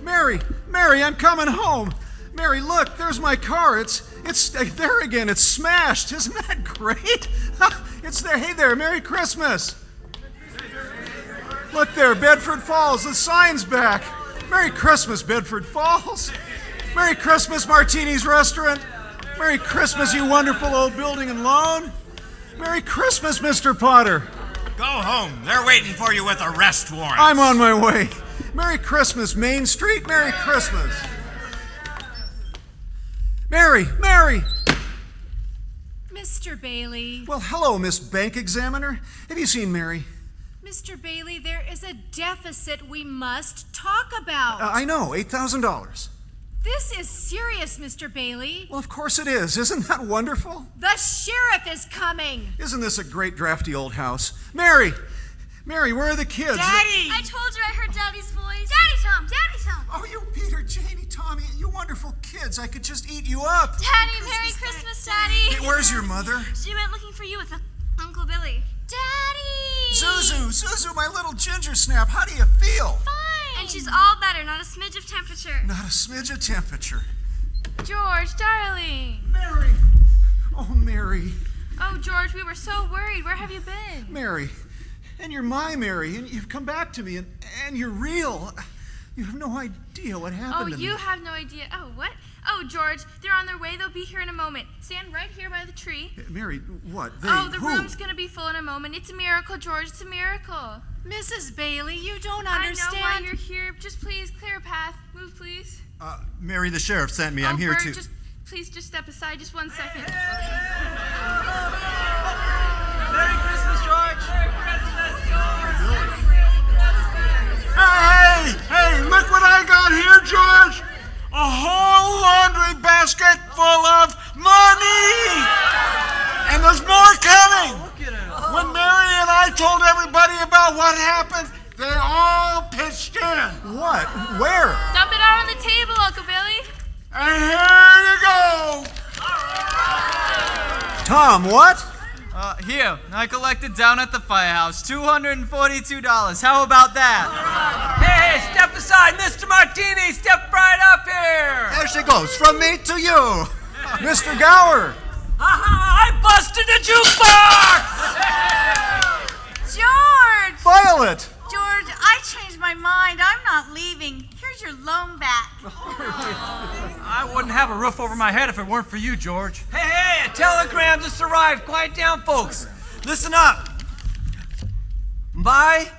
Mary, I'm coming home. Mary, look. There's my car. It's there again. It's smashed. Isn't that great? It's there. Hey there. Merry Christmas. Look there, Bedford Falls, the sign's back. Merry Christmas, Bedford Falls. Merry Christmas, Martini's Restaurant. Merry Christmas, you wonderful old building and loan. Merry Christmas, Mr. Potter. Go home. They're waiting for you with arrest warrants. I'm on my way. Merry Christmas, Main Street. Merry Christmas. Mary. Mr. Bailey. Well, hello, Miss Bank Examiner. Have you seen Mary? Mr. Bailey, there is a deficit we must talk about. I know, $8,000. This is serious, Mr. Bailey. Well, of course it is. Isn't that wonderful? The sheriff is coming. Isn't this a great drafty old house? Mary, where are the kids? Daddy! I told you I heard Daddy's voice. Daddy's home. Oh, you Peter, Janie, Tommy, you wonderful kids. I could just eat you up. Daddy, Merry Christmas, Daddy. Hey, where's your mother? She went looking for you with Uncle Billy. Daddy! Zuzu, my little ginger snap, how do you feel? Fine. And she's all better, not a smidge of temperature. Not a smidge of temperature. George, darling. Mary. Oh, Mary. Oh, George, we were so worried. Where have you been? Mary. And you're my Mary, and you've come back to me, and you're real. You have no idea what happened to me. Oh, you have no idea. Oh, what? Oh, George, they're on their way. They'll be here in a moment. Stand right here by the tree. Mary, what? The room's going to be full in a moment. It's a miracle, George. It's a miracle. Mrs. Bailey, you don't understand. I know why you're here. Just please clear a path. Move, please. Mary, the sheriff sent me. I'm here Bert, too. Please just step aside. Just 1 second. Merry Christmas, George. Merry Christmas, George. Hey, look what I got here, George. A whole laundry basket full of money! And there's more coming! When Mary and I told everybody about what happened, they all pitched in. What? Where? Dump it out on the table, Uncle Billy. And here you go! Tom, what? Here, I collected down at the firehouse, $242. How about that? Hey, step aside, Mr. Martini. Step right up here. There she goes, from me to you. Mr. Gower. I busted the jukebox! George! Violet! George, I changed my mind. I'm not leaving. Here's your loan back. I wouldn't have a roof over my head if it weren't for you, George. Hey, a telegram just arrived. Quiet down, folks. Listen up. My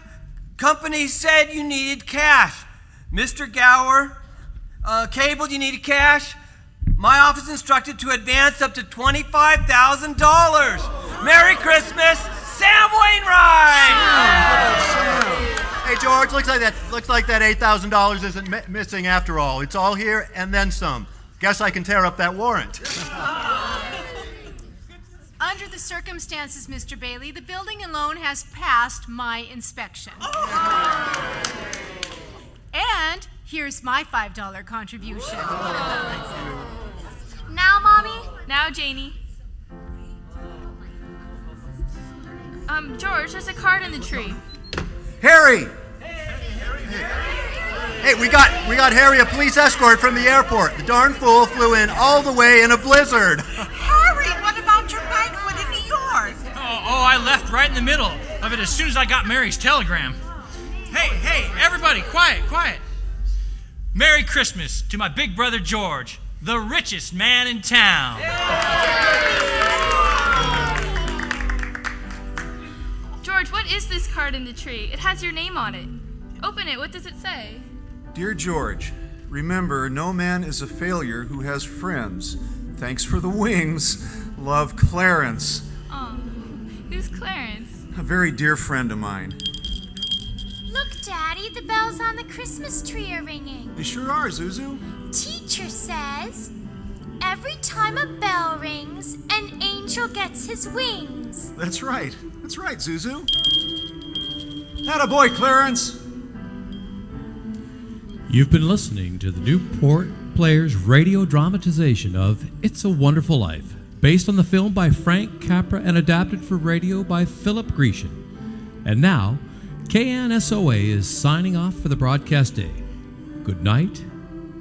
company said you needed cash. Mr. Gower cabled you needed cash. My office instructed to advance up to $25,000. Merry Christmas, Sam Wainwright! Hey, George, looks like that $8,000 isn't missing after all. It's all here and then some. Guess I can tear up that warrant. Under the circumstances, Mr. Bailey, the building and loan has passed my inspection. And Here's my $5 contribution. Now, Mommy. Now, Janie. George, there's a card in the tree. Harry! Hey, we got Harry a police escort from the airport. The darn fool flew in all the way in a blizzard. Harry, what about your banquet in New York? Oh, I left right in the middle of it as soon as I got Mary's telegram. Hey, everybody, quiet. Merry Christmas to my big brother George, the richest man in town. George, what is this card in the tree? It has your name on it. Open it. What does it say? Dear George, remember, no man is a failure who has friends. Thanks for the wings. Love, Clarence. Oh, who's Clarence? A very dear friend of mine. Look, Daddy, the bells on the Christmas tree are ringing. They sure are, Zuzu. Teacher says, every time a bell rings, an angel gets his wings. That's right, Zuzu. Attaboy, Clarence. You've been listening to the Newport Players radio dramatization of It's a Wonderful Life, based on the film by Frank Capra and adapted for radio by Philip Grecian. And now, KNSOA is signing off for the broadcast day. Good night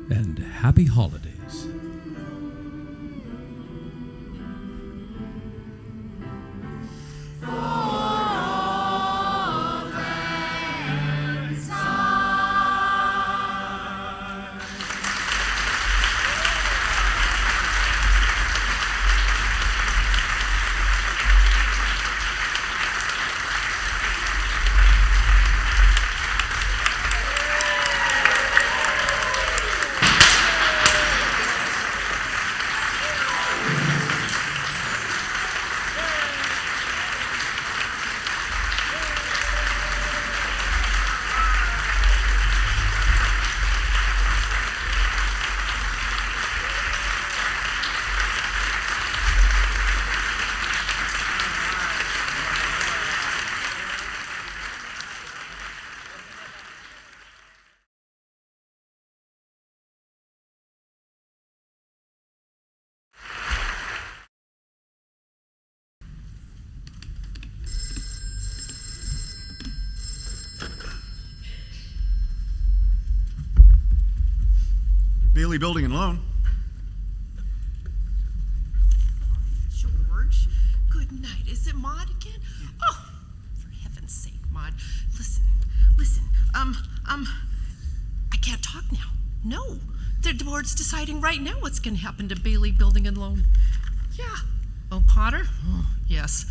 and happy holidays. Bailey Building and Loan. George, good night. Is it Maud again? Oh, for heaven's sake, Maud. Listen. I can't talk now. No. The board's deciding right now what's going to happen to Bailey Building and Loan. Yeah. Oh, Potter? Oh, yes.